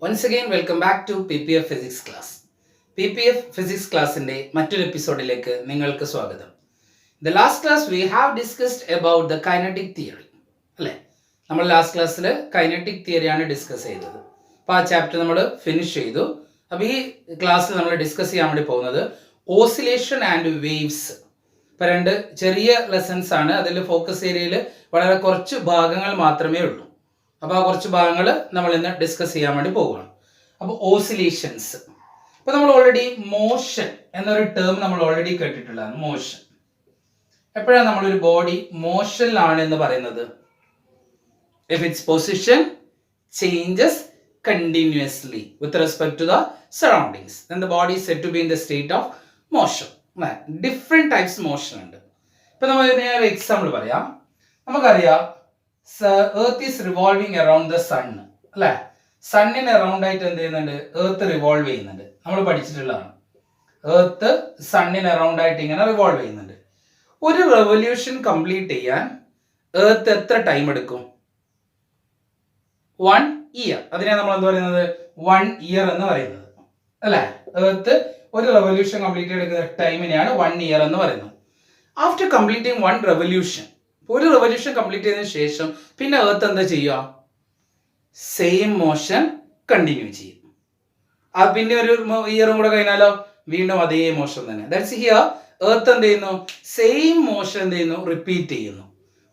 Once again, welcome back to PPF Physics class. PPF Physics classന്റെ മറ്റൊരു എപ്പിസോഡിലേക്ക് നിങ്ങൾക്ക് സ്വാഗതം. The last class we have discussed about the kinetic theory. അല്ലേ? നമ്മൾ last ക്ലാസ്സിൽ കൈനറ്റിക് തിയറിയാണ് ഡിസ്കസ് ചെയ്തത്. അപ്പോൾ ആ ചാപ്റ്റർ നമ്മൾ ഫിനിഷ് ചെയ്തു. അപ്പോൾ ഈ ക്ലാസ്സിൽ നമ്മൾ ഡിസ്കസ് ചെയ്യാൻ വേണ്ടി പോകുന്നത് ഓസിലേഷൻ ആൻഡ് വേവ്സ്. ഇപ്പോൾ രണ്ട് ചെറിയ ലെസൺസ് ആണ്. അതിൽ ഫോക്കസ് ഏരിയയിൽ വളരെ കുറച്ച് ഭാഗങ്ങൾ മാത്രമേ ഉള്ളൂ. അപ്പോൾ ആ കുറച്ച് ഭാഗങ്ങൾ നമ്മൾ ഇന്ന് ഡിസ്കസ് ചെയ്യാൻ വേണ്ടി പോവുകയാണ്. അപ്പോൾ ഓസിലേഷൻസ്, ഇപ്പോൾ നമ്മൾ ഓൾറെഡി മോഷൻ എന്നൊരു ടേം നമ്മൾ ഓൾറെഡി കേട്ടിട്ടുള്ളതാണ്. മോഷൻ എപ്പോഴാണ് നമ്മളൊരു ബോഡി മോഷനിലാണ് എന്ന് പറയുന്നത്? if its position changes continuously with respect to the surroundings, then the body is said to be in the state of motion. Different types of motion ഉണ്ട്. ഇപ്പൊ നമ്മൾ ഒരു എക്സാമ്പിൾ പറയാം. നമുക്കറിയാം earth is revolving around the sun, അല്ലെ? സണ്ണിന് around ആയിട്ട് എന്ത് ചെയ്യുന്നുണ്ട്? earth റിവോൾവ് ചെയ്യുന്നുണ്ട്. നമ്മൾ പഠിച്ചിട്ടുള്ളതാണ്. earth സണ്ണിന് അറൗണ്ട് ആയിട്ട് ഇങ്ങനെ റിവോൾവ് ചെയ്യുന്നുണ്ട്. ഒരു റെവല്യൂഷൻ കംപ്ലീറ്റ് ചെയ്യാൻ earth എത്ര ടൈം എടുക്കും? 1 year. അതിനെയാണ് നമ്മൾ എന്ത് പറയുന്നത്? 1 year എന്ന് പറയുന്നത്, അല്ലെ? earth ഒരു റെവല്യൂഷൻ കംപ്ലീറ്റ് എടുക്കുന്ന ടൈമിനെയാണ് 1 year എന്ന് പറയുന്നത്. ആഫ്റ്റർ കംപ്ലീറ്റിംഗ് 1 revolution, ഒരു റെവല്യൂഷൻ കംപ്ലീറ്റ് ചെയ്തതിനു ശേഷം പിന്നെ earth എന്താ ചെയ്യുക? സെയിം മോഷൻ കണ്ടിന്യൂ ചെയ്യും. പിന്നെ ഒരു ഇയറും കൂടെ കഴിഞ്ഞാലോ വീണ്ടും അതേ മോഷൻ തന്നെ. ദാറ്റ്സ് ഹിയർ earth എന്ത് ചെയ്യുന്നു? സെയിം മോഷൻ എന്ത് ചെയ്യുന്നു? റിപ്പീറ്റ് ചെയ്യുന്നു.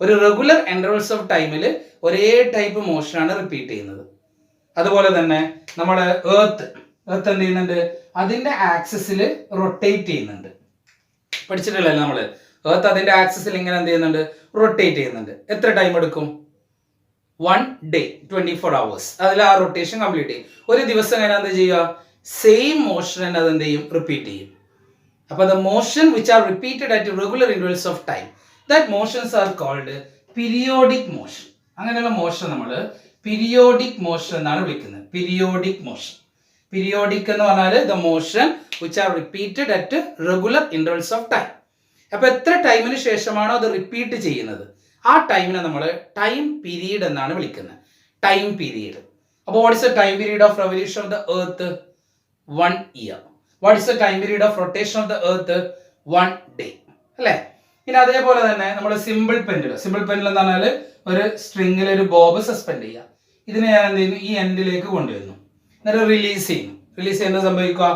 ഒരു റെഗുലർ ഇന്റർവൽസ് ഓഫ് ടൈമിൽ ഒരേ ടൈപ്പ് മോഷനാണ് റിപ്പീറ്റ് ചെയ്യുന്നത്. അതുപോലെ തന്നെ നമ്മുടെ earth എന്ത് ചെയ്യുന്നുണ്ട്? അതിന്റെ ആക്സിസിൽ റൊട്ടേറ്റ് ചെയ്യുന്നുണ്ട്. പഠിച്ചിട്ടില്ലല്ലോ നമ്മള്? earth അതിന്റെ ആക്സിസിൽ ഇങ്ങനെ എന്ത് ചെയ്യുന്നുണ്ട്? റൊട്ടേറ്റ് ചെയ്യുന്നുണ്ട്. എത്ര ടൈം എടുക്കും? 1 day, 24 hours. അതിൽ ആ റൊട്ടേഷൻ കംപ്ലീറ്റ് ചെയ്യും. ഒരു ദിവസം കഴിഞ്ഞാൽ എന്താ ചെയ്യുക? സെയിം മോഷൻ അത് എന്ത് ചെയ്യും? റിപ്പീറ്റ് ചെയ്യും. അപ്പോൾ the motion which are repeated at regular intervals of time, that motions are called periodic motion. അങ്ങനെയുള്ള മോഷൻ നമ്മൾ പീരിയോഡിക് മോഷൻ എന്നാണ് വിളിക്കുന്നത്. Periodic motion. പീരിയോഡിക് എന്ന് പറഞ്ഞാൽ the motion which are repeated at regular intervals of time. അപ്പോൾ എത്ര ടൈമിന് ശേഷമാണോ അത് റിപ്പീറ്റ് ചെയ്യുന്നത് ആ ടൈമിനെ നമ്മൾ ടൈം പീരീഡ് എന്നാണ് വിളിക്കുന്നത്. Time period. അപ്പോൾ what is the time period of revolution of the earth? 1 year. What is the time period of rotation of the earth? 1 day. അല്ലേ? ഇനി അതേപോലെ തന്നെ നമ്മൾ സിമ്പിൾ പെൻഡുലം. സിമ്പിൾ പെൻഡുലം എന്ന് പറഞ്ഞാൽ ഒരു സ്ട്രിങ്ങിൽ ഒരു ബോബ് സസ്പെൻഡ് ചെയ്യുക. ഇതിനെ ഞാൻ എന്ത് ചെയ്യുന്നു? ഈ എൻഡിലേക്ക് കൊണ്ടുവരുന്നു. എന്നിട്ട് റിലീസ് ചെയ്യുന്നു. റിലീസ് ചെയ്യുന്നത് സംഭവിക്കുക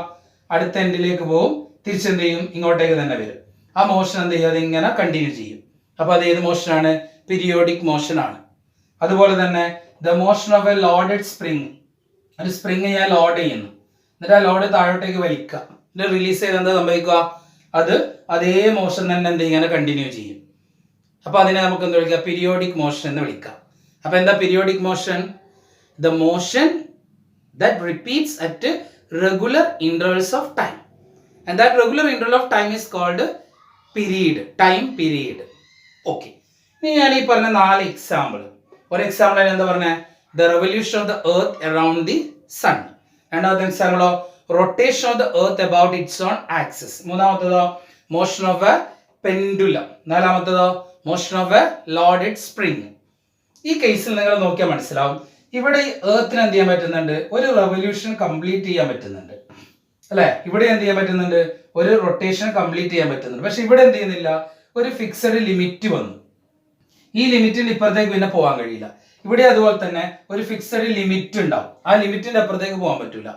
അടുത്ത എൻഡിലേക്ക് പോകും, തിരിച്ചെന്ത് ചെയ്യും? ഇങ്ങോട്ടേക്ക് തന്നെ വരും. ആ മോഷൻ എന്ത് ചെയ്യും? അതിങ്ങനെ കണ്ടിന്യൂ ചെയ്യും. അപ്പോൾ അത് ഏത് മോഷനാണ്? പീരിയോഡിക് മോഷൻ ആണ്. അതുപോലെ തന്നെ the motion of a loaded spring. ഒരു സ്പ്രിങ് ഞാൻ ലോഡ് ചെയ്യുന്നു, എന്നിട്ട് ആ ലോഡ് താഴോട്ടേക്ക് വലിക്കുക, എന്നിട്ട് റിലീസ് ചെയ്ത് എന്താ സംഭവിക്കുക? അത് അതേ മോഷൻ തന്നെ എന്ത് ഇങ്ങനെ കണ്ടിന്യൂ ചെയ്യും. അപ്പോൾ അതിനെ നമുക്ക് എന്താ വിളിക്കുക? പീരിയോഡിക് മോഷൻ എന്ന് വിളിക്കാം. അപ്പോൾ എന്താ periodic motion? The motion that repeats at regular intervals of time, and that regular interval of time is called period. Time period. Okay. ഇനി ഞാൻ ഈ പറഞ്ഞ 4 എക്സാമ്പിൾ. ഒരു എക്സാമ്പിൾ എന്താ പറഞ്ഞ? The revolution of the earth around the sun. രണ്ടാമത്തെ എക്സാമ്പിളോ rotation of the earth about its own axis. മൂന്നാമത്തേതോ മോഷൻ ഓഫ് എ പെൻഡുലം. നാലാമത്തേതോ motion of a loaded spring. ഈ കേസിൽ നിങ്ങൾ നോക്കിയാൽ മനസ്സിലാവും, ഇവിടെ earthന് എന്ത് ചെയ്യാൻ പറ്റുന്നുണ്ട്? ഒരു റെവല്യൂഷൻ കംപ്ലീറ്റ് ചെയ്യാൻ പറ്റുന്നുണ്ട്, അല്ലെ? ഇവിടെ എന്ത് ചെയ്യാൻ പറ്റുന്നുണ്ട്? ഒരു റൊട്ടേഷൻ കംപ്ലീറ്റ് ചെയ്യാൻ പറ്റുന്നുണ്ട്. പക്ഷെ ഇവിടെ എന്ത് ചെയ്യുന്നില്ല? ഒരു ഫിക്സഡ് ലിമിറ്റ് വന്നു. ഈ ലിമിറ്റിന്റെ ഇപ്പുറത്തേക്ക് പിന്നെ പോകാൻ കഴിയില്ല. ഇവിടെ അതുപോലെ തന്നെ ഒരു ഫിക്സഡ് ലിമിറ്റ് ഉണ്ടാവും. ആ ലിമിറ്റിന്റെ അപ്പുറത്തേക്ക് പോകാൻ പറ്റില്ല.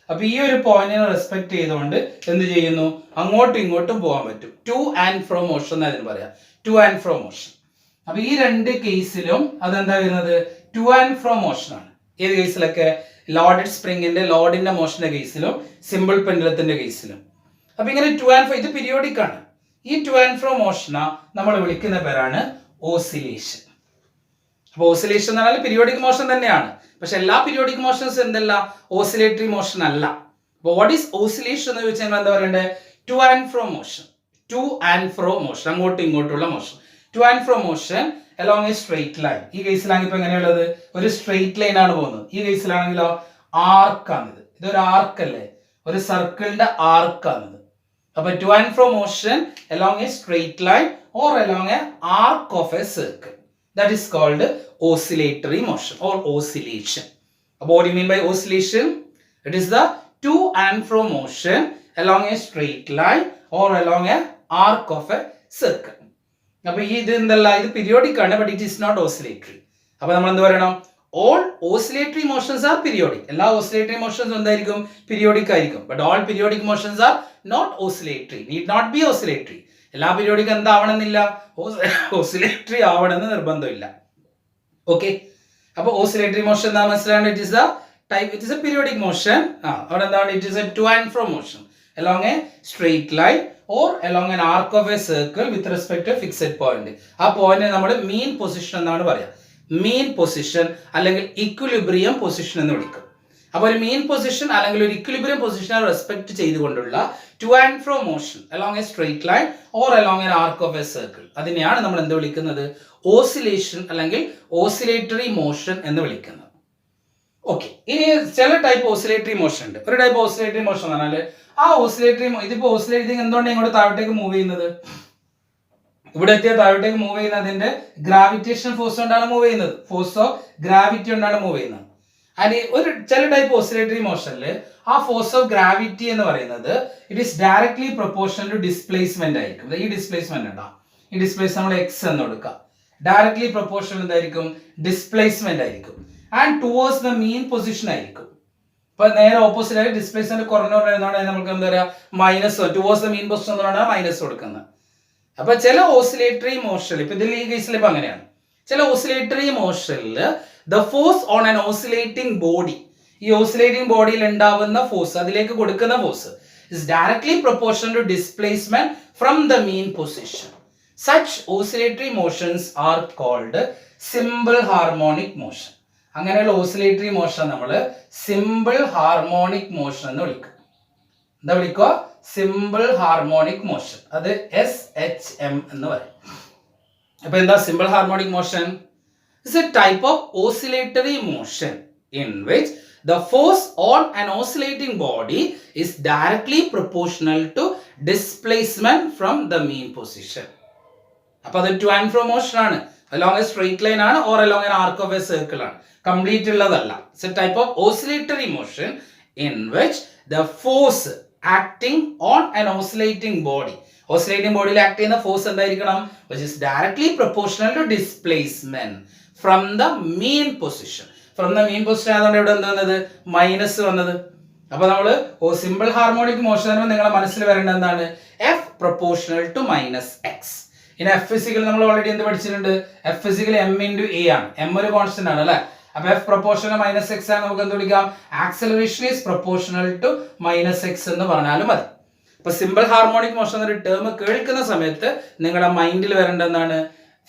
അപ്പൊ ഈ ഒരു പോയിന്റിനെ റെസ്പെക്ട് ചെയ്തുകൊണ്ട് എന്ത് ചെയ്യുന്നു? അങ്ങോട്ടും ഇങ്ങോട്ടും പോകാൻ പറ്റും. ടു ആൻഡ് ഫ്രോ മോഷൻ എന്ന് അതിന് പറയാം. To and fro motion. അപ്പൊ ഈ രണ്ട് കേസിലും അതെന്താ വരുന്നത്? ടു ആൻഡ് ഫ്രോ മോഷൻ ആണ്. ഏത് കേസിലൊക്കെ? ലോഡഡ് സ്പ്രിങ്ങിന്റെ ലോഡിന്റെ മോഷന്റെ കേസിലും സിമ്പിൾ പെൻഡുലത്തിന്റെ കേസിലും. അപ്പൊ ഇങ്ങനെ ടു ആൻഡ് ഫ്രോ, ഇത് പീരിയോഡിക് ആണ്. ഈ ടു ആൻഡ് ഫ്രോ മോഷനെ നമ്മൾ വിളിക്കുന്ന പേരാണ് ഓസിലേഷൻ. അപ്പോൾ ഓസിലേഷൻ എന്ന് പറഞ്ഞാൽ പീരിയോഡിക് മോഷൻ തന്നെയാണ്. പക്ഷെ എല്ലാ പീരിയോഡിക് മോഷൻസ് എന്തല്ല? ഓസിലേറ്ററി മോഷൻ അല്ല. അപ്പോൾ വാട്ട് ഈസ് ഓസിലേഷൻ എന്ന് ചോദിച്ചാൽ എന്താ പറയണ്ടേ? To and fro motion. To and fro motion, അങ്ങോട്ടും ഇങ്ങോട്ടുള്ള motion. To and fro motion along A straight line. ഈ കേസിലാണെങ്കിൽ ഇപ്പൊ എങ്ങനെയുള്ളത്? ഒരു സ്ട്രെയിറ്റ് ലൈൻ ആണ് പോകുന്നത്. ഈ കേസിലാണെങ്കിലോ ആർക്കാണിത്. ഇതൊരു ആർക്കല്ലേ? ഒരു സർക്കിളിന്റെ ആർക്കാണിത്. അപ്പൊ to and fro motion along A straight line or along a arc of a circle, that is called oscillatory motion or oscillation. അപ്പോൾ what do you mean by oscillation? It is the to and fro motion along a straight line or along a arc of a circle. അപ്പോൾ ഇത് എന്തല്ല, ഇത് periodic ആണ്, but it is not oscillatory. അപ്പോൾ നമ്മൾ എന്ത് പറയണം? All oscillatory motions are periodic. എല്ലാ ഓസിലേറ്ററി മോഷൻസും എന്തായിരിക്കും? പീരിയോഡിക് ആയിരിക്കും. But all periodic motions are not oscillatory, need not be oscillatory. എല്ലാ പീരിയോഡിക് എന്താവണമെന്നില്ല, ഓസിലേറ്ററി ആവണമെന്ന് നിർബന്ധമില്ല. ഓക്കെ, അപ്പോൾ ഓസിലേറ്ററി മോഷൻ എന്താ മനസ്സിലാണ്? It is a type, it is a periodic motion. അവിടെ എന്താണ്? It is a to and fro motion along a straight line or along an arc of a circle with respect to a fixed point. ആ point നമ്മൾ mean position എന്നാണ് പറയുക. Mean position അല്ലെങ്കിൽ equilibrium position എന്ന് വിളിക്കും. അപ്പോൾ ഒരു mean position അല്ലെങ്കിൽ ഒരു ഇക്വിലിബ്രിയം പൊസിഷനെ റെസ്പെക്ട് ചെയ്തുകൊണ്ടുള്ള to and fro motion along a straight line or along an arc of a circle, അതിനെയാണ് നമ്മൾ എന്ത് വിളിക്കുന്നത്? ഓസിലേഷൻ അല്ലെങ്കിൽ ഓസിലേറ്ററി മോഷൻ എന്ന് വിളിക്കുന്നത്. ഓക്കെ, ഇനി ചില ടൈപ്പ് ഓസിലേറ്ററി മോഷൻ ഉണ്ട്. ഒരു ടൈപ്പ് ഓസിലേറ്ററി മോഷൻ എന്ന് പറഞ്ഞാൽ ആ ഓസിലേറ്ററി, ഇതിപ്പോ ഓസിലേറ്ററിങ് എന്തുകൊണ്ടാണ് ഇങ്ങോട്ട് താഴോട്ടേക്ക് മൂവ് ചെയ്യുന്നത്? ഇവിടെ എത്തിയ താഴോട്ടേക്ക് മൂവ് ചെയ്യുന്നതിന്റെ ഗ്രാവിറ്റേഷൻ ഫോഴ്സ് കൊണ്ടാണ് മൂവ് ചെയ്യുന്നത്. ഫോഴ്സ് ഓഫ് ഗ്രാവിറ്റി കൊണ്ടാണ് മൂവ് ചെയ്യുന്നത്. അതിന് ഒരു ചില ടൈപ്പ് ഓസിലേറ്ററി മോഷനിൽ ആ ഫോഴ്സ് ഓഫ് ഗ്രാവിറ്റി എന്ന് പറയുന്നത് it is directly proportional to displacement ആയിരിക്കും. ഈ ഡിസ്പ്ലേസ്മെന്റ് ഉണ്ടാ, ഈ ഡിസ്പ്ലേസ് നമ്മൾ എക്സ് എന്ന് കൊടുക്കാം. ഡയറക്ട്ലി പ്രൊപ്പോർഷണൽ എന്തായിരിക്കും? ഡിസ്പ്ലേസ്മെന്റ് ആയിരിക്കും. And towards the mean position ആയിരിക്കും. ഇപ്പൊ നേരെ ഓപ്പോസിറ്റ് ആയി ഡിസ്പ്ലേസ്മെന്റ് കുറഞ്ഞു പറയുന്നതാണ് നമുക്ക് എന്താ പറയുക? Minus towards the mean position എന്ന് പറഞ്ഞാൽ മൈനസ് കൊടുക്കുന്നത്. അപ്പൊ ചില ഓസിലേറ്ററി മോഷനിൽ, ഇപ്പൊ ഇതിൽ ഈ കേസിൽ ഇപ്പൊ അങ്ങനെയാണ്, ചില ഓസിലേറ്ററി മോഷനിൽ the force on an oscillating body, ഈ ഓസിലേറ്റിംഗ് ബോഡിയിൽ ഉണ്ടാവുന്ന ഫോഴ്സ്, അതിലേക്ക് കൊടുക്കുന്ന force is directly proportional to displacement from the mean position. Such oscillatory motions are called simple harmonic motion. അങ്ങനെയുള്ള ഓസിലേറ്ററി മോഷൻ നമ്മൾ സിമ്പിൾ ഹാർമോണിക് മോഷൻ എന്ന് വിളിക്കും. എന്താ വിളിക്കുക? Simple harmonic motion. അത് SHM എന്ന് പറയും. അപ്പൊ എന്താ simple harmonic motion? It's a type of oscillatory motion in which the force on an oscillating body is directly proportional to displacement from the mean position. അപ്പോൾ അത് ടു ആൻഡ് ഫ്രോ മോഷൻ ആണ്, along a straight line ആണ് or along an arc of a circle ആണ്, complete ഉള്ളതല്ല. It's a type of oscillatory motion in which the force acting on an oscillating body, oscillating ബോഡിയിൽ act ചെയ്യുന്ന force എന്തായിരിക്കണം? which is directly proportional to displacement from the mean position. From the mean position ആയതുകൊണ്ട് ഇവിടെ എന്താ വന്നത്? Minus വന്നത്. അപ്പൊ നമ്മള് സിമ്പിൾ ഹാർമോണിക് മോഷൻ നിങ്ങളുടെ മനസ്സിൽ വരേണ്ടത് എന്താണ്? F proportional to minus x. ഇനി F ഫിസിക്കൽ നമ്മൾ ഓൾറെഡി എന്ത് പഠിച്ചിട്ടുണ്ട്? F ഫിസിക്കൽ M × A ആണ്. M ഒരു കോൺസ്റ്റന്റ് ആണ് അല്ലെ. അപ്പൊ F പ്രൊപ്പോർഷണൽ മൈനസ് എക്സ് ആണ്. നമുക്ക് എന്ത് വിളിക്കാം? Acceleration is proportional to minus x എന്ന് പറഞ്ഞാലും മതി. അപ്പൊ സിമ്പിൾ ഹാർമോണിക് മോഷൻ എന്നൊരു ടേം കേൾക്കുന്ന സമയത്ത് നിങ്ങളുടെ മൈൻഡിൽ വരേണ്ടത് എന്താണ്?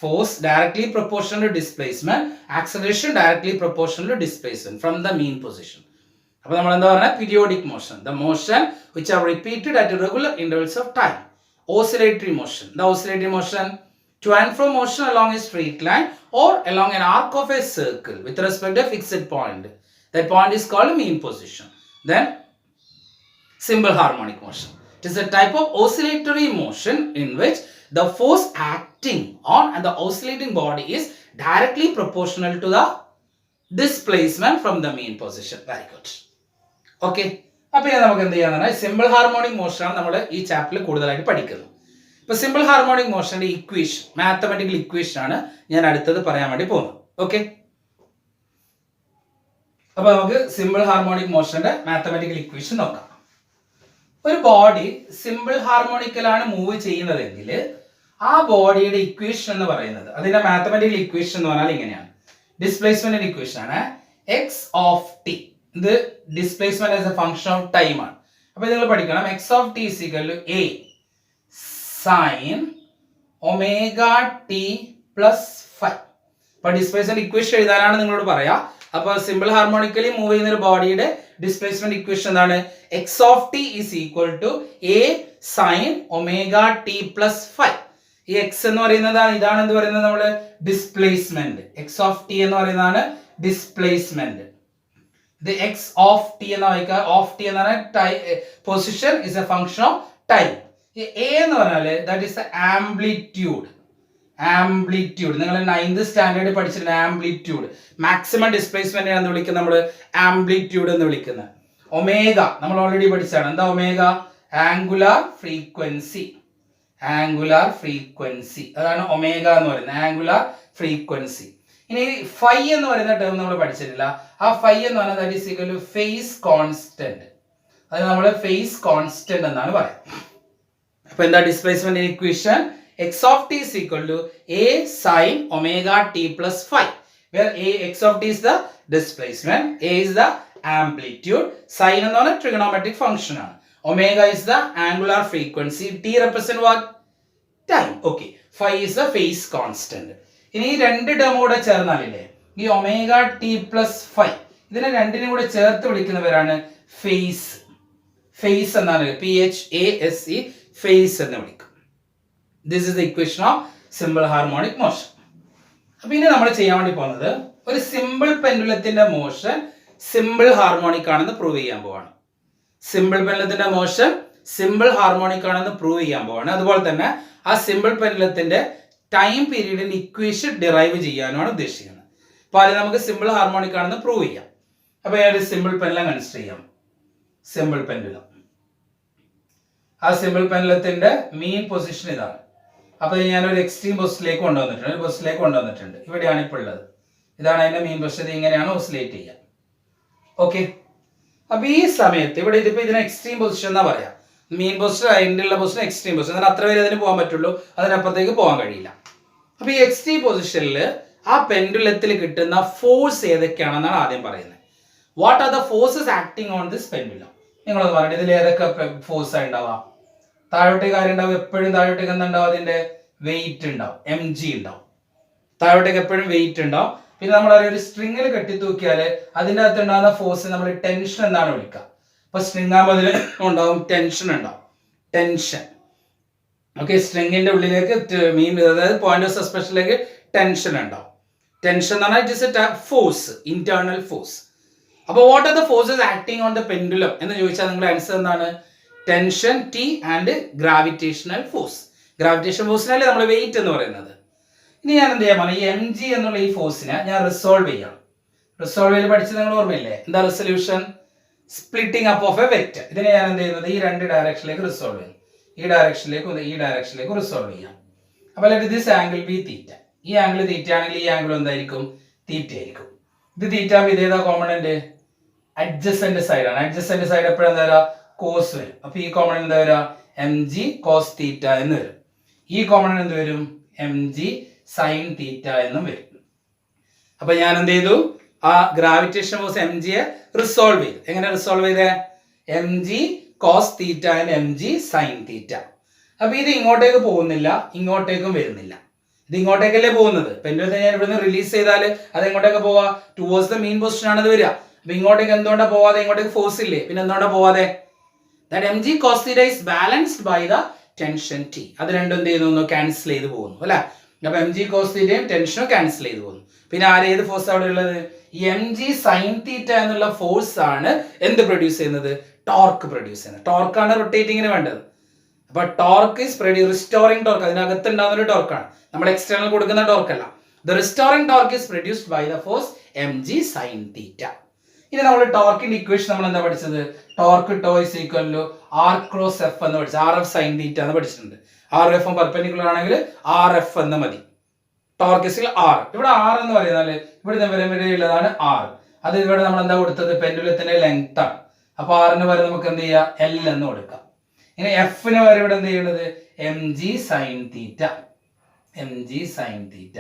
Force directly proportional to displacement, acceleration directly proportional to displacement from the mean position. അപ്പോൾ നമ്മൾ എന്താ പറയുക? Periodic motion, the motion which are repeated at regular intervals of time. Oscillatory motion, the oscillatory motion, to and fro motion along a straight line or along an arc of a circle with respect to a fixed point. That point is called mean position. Then simple harmonic motion. It is a type of oscillatory motion in which the force acting on the oscillating body is directly proportional to the displacement from the mean position. Very good. Okay. അപ്പോൾ നമുക്ക് എന്ത് ചെയ്യാനാണ്? Simple harmonic motion ആണ് നമ്മൾ ഈ ചാപ്റ്ററിൽ കൂടുതലായിട്ട് പഠിക്കുന്നത്. ഇപ്പൊ സിമ്പിൾ ഹാർമോണിക് മോഷന്റെ ഇക്വേഷൻ, മാത്തമാറ്റിക്കൽ ഇക്വേഷൻ ആണ് ഞാൻ അടുത്തത് പറയാൻ വേണ്ടി പോകുന്നത്. ഓക്കെ, അപ്പൊ നമുക്ക് സിമ്പിൾ ഹാർമോണിക് മോഷന്റെ മാത്തമാറ്റിക്കൽ ഇക്വേഷൻ നോക്കാം. ഒരു ബോഡി സിമ്പിൾ ഹാർമോണിക്കലാണ് മൂവ് ചെയ്യുന്നതെങ്കിൽ ആ ബോഡിയുടെ ഇക്വേഷൻ എന്ന് പറയുന്നത്, അതിന്റെ മാത്തമാറ്റിക്കൽ ഇക്വേഷൻ എന്ന് പറഞ്ഞാൽ ഇങ്ങനെയാണ്. ഡിസ്പ്ലേസ്മെന്റ് ഇക്വേഷൻ ആണ് എക്സ് ഓഫ് ടി. ഇത് displacement as a function of time ആണ്. അപ്പൊ നിങ്ങൾ പഠിക്കണം x of t is equal to a sine omega t plus five. അപ്പൊ ഡിസ്പ്ലേസ്മെന്റ് ഇക്വേഷൻ എഴുതാനാണ് നിങ്ങളോട് പറയാ. അപ്പൊ സിമ്പിൾ ഹാർമോണിക്കലി മൂവ് ചെയ്യുന്ന ഒരു ബോഡിയുടെ ഡിസ്പ്ലേസ്മെന്റ് ഇക്വേഷൻ എന്താണ്? X of t is equal to a sine omega t plus five. ഈ എക്സ് എന്ന് പറയുന്നത് ഇതാണ് എന്ത് പറയുന്നത്? നമ്മള് ഡിസ്പ്ലേസ്മെന്റ്. എക്സ് ഓഫ് ടി എന്ന് പറയുന്നതാണ് ഡിസ്പ്ലേസ്മെന്റ്. ഇത് എക്സ് ഓഫ് ടി എന്ന് വായിക്കുക. ഓഫ് ടി എന്ന് പറഞ്ഞാൽ position is A function of time. A എന്ന് പറഞ്ഞാല് that is the amplitude. Amplitude. നിങ്ങൾ 9th സ്റ്റാൻഡേർഡ് പഠിച്ചിട്ടുണ്ട് ആംപ്ലിറ്റ്യൂഡ്. മാക്സിമം ഡിസ്പ്ലേസ്മെന്റ് എന്ന് വിളിക്കുന്നത് നമ്മൾ ആംപ്ലിറ്റ്യൂഡ് എന്ന് വിളിക്കുന്നത്. ഒമേഗ നമ്മൾ ഓൾറെഡി പഠിച്ചാണ്. എന്താ omega? Angular frequency. Angular frequency അതാണ് ഒമേഗ എന്ന് പറയുന്നത്, ആംഗുലാർ ഫ്രീക്വൻസി. ഇനി ഫൈ എന്ന് പറയുന്ന ടേം നമ്മൾ പഠിച്ചിട്ടില്ല. ആ ഫൈ എന്ന് പറഞ്ഞാൽ that is equal to phase constant. അത് നമ്മൾ ഫേസ് കോൺസ്റ്റന്റ് എന്നാണ് പറയുന്നത്. അപ്പൊ എന്താ displacement equation? x of t is equal to a sin omega t plus phi, where x of t is the displacement, a is the amplitude, sin എന്ന് പറഞ്ഞാൽ trigonometric function ആണ്, omega is the angular frequency, t represent what? Time. Okay, phi is the phase constant. ഇനി ഈ രണ്ട് term കൂടെ ചേർന്നാലില്ലേ ഈ omega t plus phi, ഇതിനെ രണ്ടിനും കൂടെ ചേർത്ത് വിളിക്കുന്നവരാണ് ഫേസ്. ഫേസ് എന്നാണ് PHASE, ഫേസ് എന്ന് വിളിക്കും. This is the equation of simple harmonic motion. അപ്പോൾ ഇനി നമ്മൾ ചെയ്യാൻ വേണ്ടി പോകുന്നത് ഒരു സിമ്പിൾ പെൻഡുലത്തിന്റെ മോഷൻ സിമ്പിൾ ഹാർമോണിക് ആണെന്ന് പ്രൂവ് ചെയ്യാൻ പോവാണ്. സിമ്പിൾ പെൻഡുലത്തിന്റെ മോഷൻ സിമ്പിൾ ഹാർമോണിക് ആണെന്ന് പ്രൂവ് ചെയ്യാൻ പോവാണ്. അതുപോലെ തന്നെ ആ സിമ്പിൾ പെൻഡുലത്തിന്റെ ടൈം പീരീഡിന്റെ ഇക്വേഷൻ ഡിറൈവ് ചെയ്യാനുമാണ് ഉദ്ദേശിക്കുന്നത്. അപ്പോൾ അത് നമുക്ക് സിമ്പിൾ ഹാർമോണിക് ആണെന്ന് പ്രൂവ് ചെയ്യാം. അപ്പോൾ ഞാൻ ഒരു സിമ്പിൾ പെൻഡുലം കൺസിഡർ ചെയ്യാം. Simple pendulum. ആ സിമ്പിൾ പെൻഡുലത്തിന്റെ മീൻ പൊസിഷൻ ഇതാണ്. അപ്പോൾ ഞാനൊരു എക്സ്ട്രീം പൊസിഷനിലേക്ക് കൊണ്ടുവന്നിട്ടുണ്ട്. ഇവിടെയാണ് ഇപ്പോൾ ഉള്ളത്. ഇതാണ് അതിന്റെ മീൻ പൊസിഷൻ. ഇങ്ങനെയാണ് ഓസിലേറ്റ് ചെയ്യുക. ഓക്കെ, അപ്പൊ ഈ സമയത്ത് ഇവിടെ ഇതിപ്പോ ഇതിനെ എക്സ്ട്രീം പൊസിഷൻ എന്നാ പറയാം. മീൻ പൊസിഷൻ അതിൻ്റെ പൊസിഷൻ എക്സ്ട്രീം പൊസിഷൻ. എന്നാൽ അത്ര വരെ അതിന് പോകാൻ പറ്റുള്ളൂ, അതിനപ്പുറത്തേക്ക് പോകാൻ കഴിയില്ല. അപ്പൊ ഈ എക്സ്ട്രീം പൊസിഷനിൽ ആ പെൻഡുലത്തിൽ കിട്ടുന്ന ഫോഴ്സ് ഏതൊക്കെയാണെന്നാണ് ആദ്യം പറയുന്നത്. What are the forces acting on this pendulum? നിങ്ങളത് പറഞ്ഞിട്ട് ഇതിൽ ഏതൊക്കെ ഫോഴ്സ് ഉണ്ടാവാം? താഴോട്ടേക്ക് കാര്യം ഉണ്ടാവും, എപ്പോഴും താഴോട്ടേക്ക് എന്താണ്ടാവും? അതിന്റെ വെയിറ്റ് ഉണ്ടാവും, mg ഉണ്ടാവും. താഴോട്ടേക്ക് എപ്പോഴും വെയിറ്റ് ഉണ്ടാവും. പിന്നെ നമ്മൾ ഒരു സ്ട്രിങ്ങിൽ കെട്ടിത്തൂക്കിയാൽ അതിൻ്റെ അകത്ത് ഉണ്ടാകുന്ന ഫോഴ്സ് നമ്മൾ ടെൻഷൻ എന്നാണ് വിളിക്കുക. അപ്പൊ സ്ട്രിങ് ആകുമ്പോൾ അതിൽ ഉണ്ടാവും ടെൻഷൻ ഉണ്ടാവും, ടെൻഷൻ. ഓക്കെ, സ്ട്രിങ്ങിന്റെ ഉള്ളിലേക്ക് അതായത് പോയിന്റ് ഓഫ് സസ്പെൻഷനിലേക്ക് ടെൻഷൻ ഉണ്ടാവും. ടെൻഷൻ എന്ന് പറഞ്ഞാൽ it is a force, internal force. അപ്പോൾ what are the forces acting on the pendulum എന്ന് ചോദിച്ചാൽ നിങ്ങളുടെ ആൻസർ എന്താണ്? Tension T and gravitational force. Gravitation ഫോഴ്സിനല്ലേ നമ്മൾ വെയിറ്റ് എന്ന് പറയുന്നത്. ഇനി ഞാൻ എന്ത് ചെയ്യാൻ പറഞ്ഞു? ഈ mg എന്നുള്ള ഈ ഫോഴ്സിനെ ഞാൻ റിസോൾവ് ചെയ്യണം. റിസോൾവ് ചെയ്ത് പഠിച്ചത് നിങ്ങൾ ഓർമ്മയില്ലേ? എന്താ resolution? Splitting up of A vector. ഇതിനെ ഞാൻ എന്ത് ചെയ്യുന്നത്? ഈ രണ്ട് ഡയറക്ഷനിലേക്ക് റിസോൾവ് ചെയ്യും. ഈ ഡയറക്ഷനിലേക്ക് റിസോൾവ് ചെയ്യാം. അപ്പോൾ ലെറ്റ് ദിസ് ആംഗിൾ ബി തീറ്റ. ഈ ആംഗിൾ തീറ്റ ആണെങ്കിൽ ഈ ആംഗിൾ എന്തായിരിക്കും? തീറ്റ ആയിരിക്കും. ഇത് തീറ്റ ഇത് ഏതാ കോമ്പണന്റ്? അഡ്ജസന്റ് സൈഡ് ആണ്. അഡ്ജസന്റ് സൈഡ് എപ്പോഴും എന്താ വരിക? കോസ് വരും. അപ്പൊ ഈ കോമ്പണന്റ് എന്താ വരിക? mg കോസ് തീറ്റ എന്ന് വരും. ഈ കോമ്പണന്റ് എന്ത് വരും? mg സൈൻ തീറ്റ എന്നും വരും. അപ്പൊ ഞാൻ എന്ത് ചെയ്തു? ആ ഗ്രാവിറ്റേഷൻ ഫോഴ്സ് mg യെ റിസോൾവ് ചെയ്തു. എങ്ങനെ റിസോൾവ് ചെയ്തേ? mg cos theta and mg sine theta. അപ്പൊ ഇത് ഇങ്ങോട്ടേക്ക് പോകുന്നില്ല, ഇങ്ങോട്ടേക്കും വരുന്നില്ല. ഇത് ഇങ്ങോട്ടേക്കല്ലേ പോകുന്നത്. പെൻഡുലത്തെ ഞാൻ ഇവിടുന്ന് റിലീസ് ചെയ്താൽ അത് എങ്ങോട്ടേക്ക് പോവാ? ടുവേഴ്സ് ദ മീൻ പൊസിഷൻ ആണ് അത് വരിക. അപ്പൊ ഇങ്ങോട്ടേക്ക് എന്തുകൊണ്ടാ പോവാതെ? ഇങ്ങോട്ടേക്ക് ഫോഴ്സ് ഇല്ലേ, പിന്നെ എന്തുകൊണ്ടാ പോവാതെ? That mg cos theta is balanced by the tension T. അത് രണ്ടും എന്ത് ചെയ്യുന്നു? ക്യാൻസൽ ചെയ്ത് പോകുന്നു അല്ലെ. അപ്പൊ mg cos തീറ്റയും ടെൻഷനും ക്യാൻസൽ ചെയ്ത് പോകുന്നു. പിന്നെ ഏത് ഫോഴ്സ് അവിടെ ഉള്ളത്? ഈ mg sin തീറ്റ എന്നുള്ള ഫോഴ്സ് ആണ് എന്ത് പ്രൊഡ്യൂസ് ചെയ്യുന്നത്? ടോർക്ക് പ്രൊഡ്യൂസ് ചെയ്യുന്നത്. ടോർക്കാണ് റൊട്ടേറ്റിങ്ങിന് വേണ്ടത്. അപ്പൊ ടോർക്ക് ഈസ് റിസ്റ്റോറിംഗ് ടോർക്ക്. അതിനകത്ത് ഉണ്ടാകുന്ന ഒരു ടോർക്കാണ്, നമ്മൾ എക്സ്റ്റേണൽ കൊടുക്കുന്ന ടോർക്കല്ല. The restoring torque is produced by the force mg sin theta. ഇനി നമ്മൾ ടോർക്കിന്റെ ഇക്വേഷൻ നമ്മൾ എന്താ പഠിച്ചത്? Torque tau is equal to r cross F എന്ന് പഠിച്ചു. RF സൈൻ തീറ്റ എന്ന് പഠിച്ചിട്ടുണ്ട്. RF പെർപെൻഡിക്കുലർ ആണെങ്കിൽ RF എന്ന് മതി. Torque is R. ഇവിടെ R എന്ന് പറയുന്നത് ഇവിടെ വരെയുള്ളതാണ് R. അത് ഇവിടെ നമ്മൾ എന്താ കൊടുത്തത്? പെൻഡുലത്തിന്റെ ലെങ്ത് ആണ്. അപ്പൊ R വരെ നമുക്ക് എന്ത് ചെയ്യാം? L എന്ന് കൊടുക്കാം. ഇനി F വരെ ഇവിടെ എന്ത് ചെയ്യുന്നത്? mg sine theta. mg sine theta.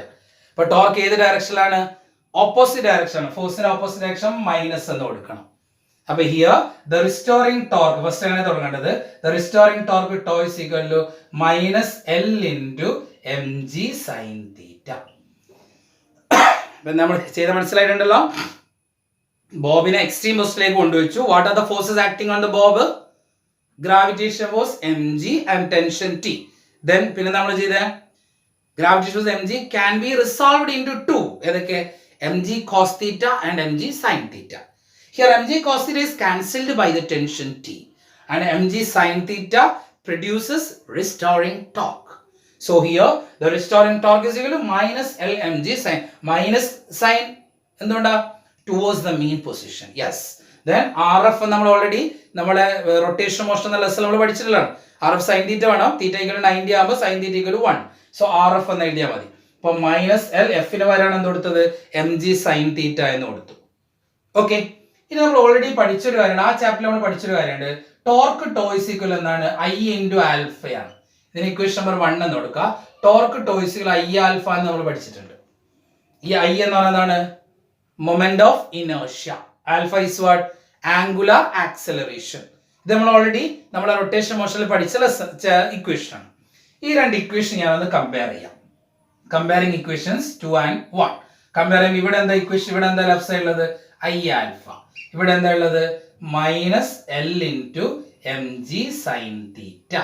അപ്പൊ ടോർക്ക് ഏത് ഡയറക്ഷനിലാണ്? Opposite direction. ഫോഴ്സിന്റെ ഓപ്പോസിറ്റ് ഡയറക്ഷൻ മൈനസ് എന്ന് കൊടുക്കണം. അപ്പൊ here the restoring torque first ആണ് തുടങ്ങേണ്ടത്. The restoring torque tau is equal to minus L into mg sine theta. നമ്മൾ ചെയ്ത മനസ്സിലായിട്ടുണ്ടല്ലോ. ബോബിനെ എക്സ്ട്രീം പൊസിഷനിലേക്ക് കൊണ്ടുവച്ചു. What are the forces acting on the bob? Gravitation force mg and tension T. Then പിന്നെ നമ്മൾ ചെയ്ത gravitation force mg can be resolved into two. ഏതൊക്കെ? mg cos theta and mg sin theta. Here mg cos theta is cancelled by the tension T and mg sin theta produces restoring torque. So here the restoring torque is equal to minus LmG sin minus sin എന്തുകൊണ്ടാ towards the mean position. Yes. Then RF നമ്മൾ already നമ്മളെ rotation motion എന്ന lesson നമ്മൾ പഠിച്ചിട്ടുള്ളതാണ്. RF sin തീറ്റ വേണം. Theta equal 90 ആകുമ്പോൾ sin theta equal 1. So RF എന്ന് എഴുതിയാൽ മതി. അപ്പോൾ മൈനസ് എൽ എഫിന് വരാണ് എന്ത് കൊടുത്തത് എം ജി സൈൻ തീറ്റ എന്ന് കൊടുത്തു. ഓക്കെ, ഇനി നമ്മൾ ഓൾറെഡി പഠിച്ചൊരു കാര്യമാണ്, ആ ചാപ്റ്ററിൽ നമ്മൾ പഠിച്ചൊരു കാര്യമുണ്ട്. ടോർക്ക് ടോ ഇസ് ഈക്വൽ എന്താണ് ഐ ഇൻറ്റു ആൽഫയാണ്. ഇതിന് ഇക്വേഷൻ നമ്പർ 1 എന്ന് കൊടുക്കുക. Torque tau is equal I alpha എന്ന് നമ്മൾ പഠിച്ചിട്ടുണ്ട്. ഈ ഐ എന്ന് പറയുന്നതാണ് moment of inertia. Alpha is what angular acceleration. ഇത് നമ്മൾ ഓൾറെഡി നമ്മളെ റൊട്ടേഷൻ മോഷനിൽ പഠിച്ച ഇക്വേഷൻ ആണ്. ഈ രണ്ട് ഇക്വേഷൻ ഞാനൊന്ന് കമ്പയർ ചെയ്യാം. Comparing equations 2 and 1. കമ്പയർ ചെയ്യുമ്പോൾ ഇവിടെ എന്താ ഇക്വേഷൻ, ഇവിടെ എന്താ ലെഫ്റ്റ് സൈഡ് ഉള്ളത് ഐ ആൽഫ, ഇവിടെ എന്താ ഉള്ളത് minus L into M G sine theta.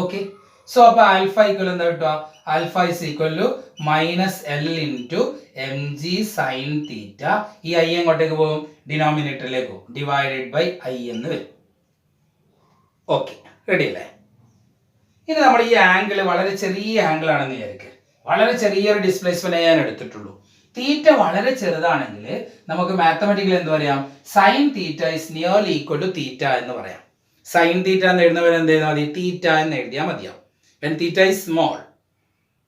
Okay, so അപ്പൊ ആൽഫ ഈക്വൽ എന്താ കിട്ടുക, alpha is equal to minus L into M G sine theta. ഈ ഐ എങ്ങോട്ടേക്ക് പോകും, ഡിനോമിനേറ്ററിലേക്ക് പോകും, ഡിവൈഡഡ് ബൈ ഐ എന്ന് വരും. ഓക്കെ, റെഡി അല്ലേ? ഇനി നമ്മൾ ഈ ആംഗിൾ വളരെ ചെറിയ ആംഗിൾ ആണെന്ന് വിചാരിക്കുക, വളരെ ചെറിയൊരു ഡിസ്പ്ലേസ്മെന്റ് ഞാൻ എടുത്തിട്ടുള്ളൂ. തീറ്റ വളരെ ചെറുതാണെങ്കിൽ നമുക്ക് മാത്തമാറ്റിക്കലി എന്ത് പറയാം, sine theta is nearly equal to theta എന്ന് പറയാം. സൈൻ തീറ്റ എന്ന് എഴുതുന്നവർ എന്ത് ചെയ്താൽ മതി, തീറ്റ എന്ന് എഴുതിയാൽ മതിയാവും. when theta is small.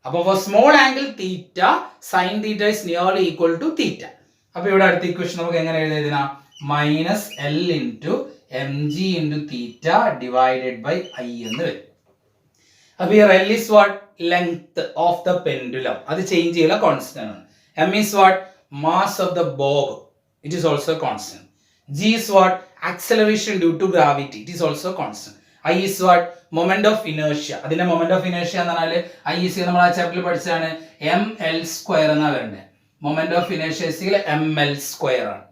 അപ്പോൾ for small angle theta sin theta is nearly equal to theta. അപ്പോൾ ഇവിടെ അടുത്ത ഇക്വേഷൻ നമുക്ക് എങ്ങനെ എഴുതാം, minus L into M G into theta divided by I എന്ന് വരും. അപ്പോൾ ഈ L is what length of the pendulum, അത് ചേഞ്ച് ചെയ്യില്ല, കോൺസ്റ്റന്റ് ആണ്. M is what mass of the bob, it is also constant. G is what acceleration due to gravity, it is also constant. I is what moment of inertia. അതിന്റെ moment of inertia എന്ന് പറഞ്ഞാൽ I is നമ്മൾ ആ ചാപ്റ്ററിൽ പഠിച്ചതാണ് M L square എന്നാ വരുന്നത്. Moment of inertia is M L square ആണ്.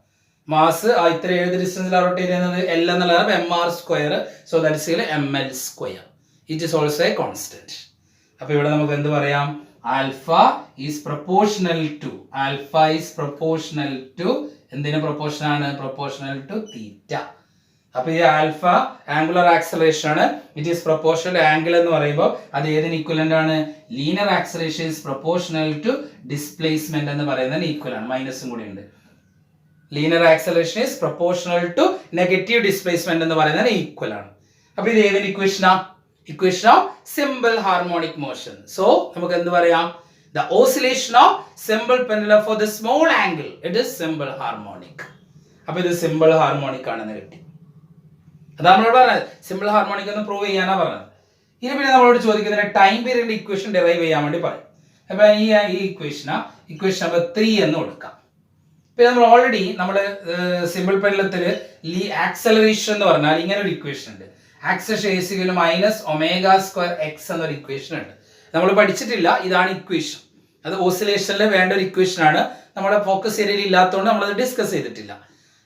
മാസ് ഇത്ര ഏത് ഡിസ്റ്റൻസിലാണ് റൊട്ടേറ്റ് ചെയ്യുന്നത്, എൽ എന്നുള്ളത് M R square, so that is M L square. It is also a constant. അപ്പൊ ഇവിടെ നമുക്ക് എന്ത് പറയാം, alpha is proportional to, alpha is proportional to എന്തിന് പ്രൊപ്പോർഷൻ ആണ്, പ്രൊപ്പോർഷണൽ ടു തീറ്റ. അപ്പൊ ഈ ആൽഫ ആംഗുലർ ആക്സലറേഷൻ ആണ്, ഇറ്റ് ഈസ് പ്രൊപ്പോർഷണൽ. ആംഗിൾ എന്ന് പറയുമ്പോൾ അത് ഏതിന് ഈക്വലന്റ് ആണ്, linear acceleration is proportional to displacement എന്ന് പറയുന്നതിന് ഈക്വൽ ആണ്. മൈനസും കൂടി ഉണ്ട്. Linear acceleration is proportional to negative displacement എന്ന് പറയുന്നതിന് ഈക്വൽ ആണ്. അപ്പൊ ഇത് ഏതിന് ഇക്വേഷനാ, equation of simple harmonic motion. So നമുക്ക് എന്ത് പറയാം, the oscillation of simple pendulum for the small angle, it is simple harmonic. അപ്പൊ ഇത് സിമ്പിൾ ഹാർമോണിക് ആണെന്ന് കിട്ടി. അതാണ് നമ്മളോട് പറഞ്ഞത്, സിമ്പിൾ ഹാർമോണിക് എന്ന് പ്രൂവ് ചെയ്യാനാ പറഞ്ഞത്. ഇനി പിന്നെ നമ്മളോട് ചോദിക്കുന്നത് ടൈം പീരിയഡിന്റെ ഇക്വേഷൻ ഡെറൈവ് ചെയ്യാൻ വേണ്ടി പറയും. അപ്പൊ ഈ ഇക്വേഷൻ നമ്പർ 3 എന്ന് കൊടുക്കാം. പിന്നെ നമ്മൾ ഓൾറെഡി നമ്മുടെ സിമ്പിൾ പെൻഡുലത്തിൽ ആക്സലറേഷൻ എന്ന് പറഞ്ഞാൽ ഇങ്ങനെ ഒരു ഇക്വേഷൻ ഉണ്ട്, acceleration minus omega square X എന്നൊരു ഇക്വേഷൻ ഉണ്ട്. നമ്മൾ പഠിച്ചിട്ടില്ല, ഇതാണ് ഇക്വേഷൻ. അത് ഓസിലേഷനിൽ വേണ്ട ഒരു ഇക്വേഷൻ ആണ്. നമ്മുടെ ഫോക്കസ് ഏരിയയിൽ ഇല്ലാത്തതുകൊണ്ട് നമ്മളത് ഡിസ്കസ് ചെയ്തിട്ടില്ല.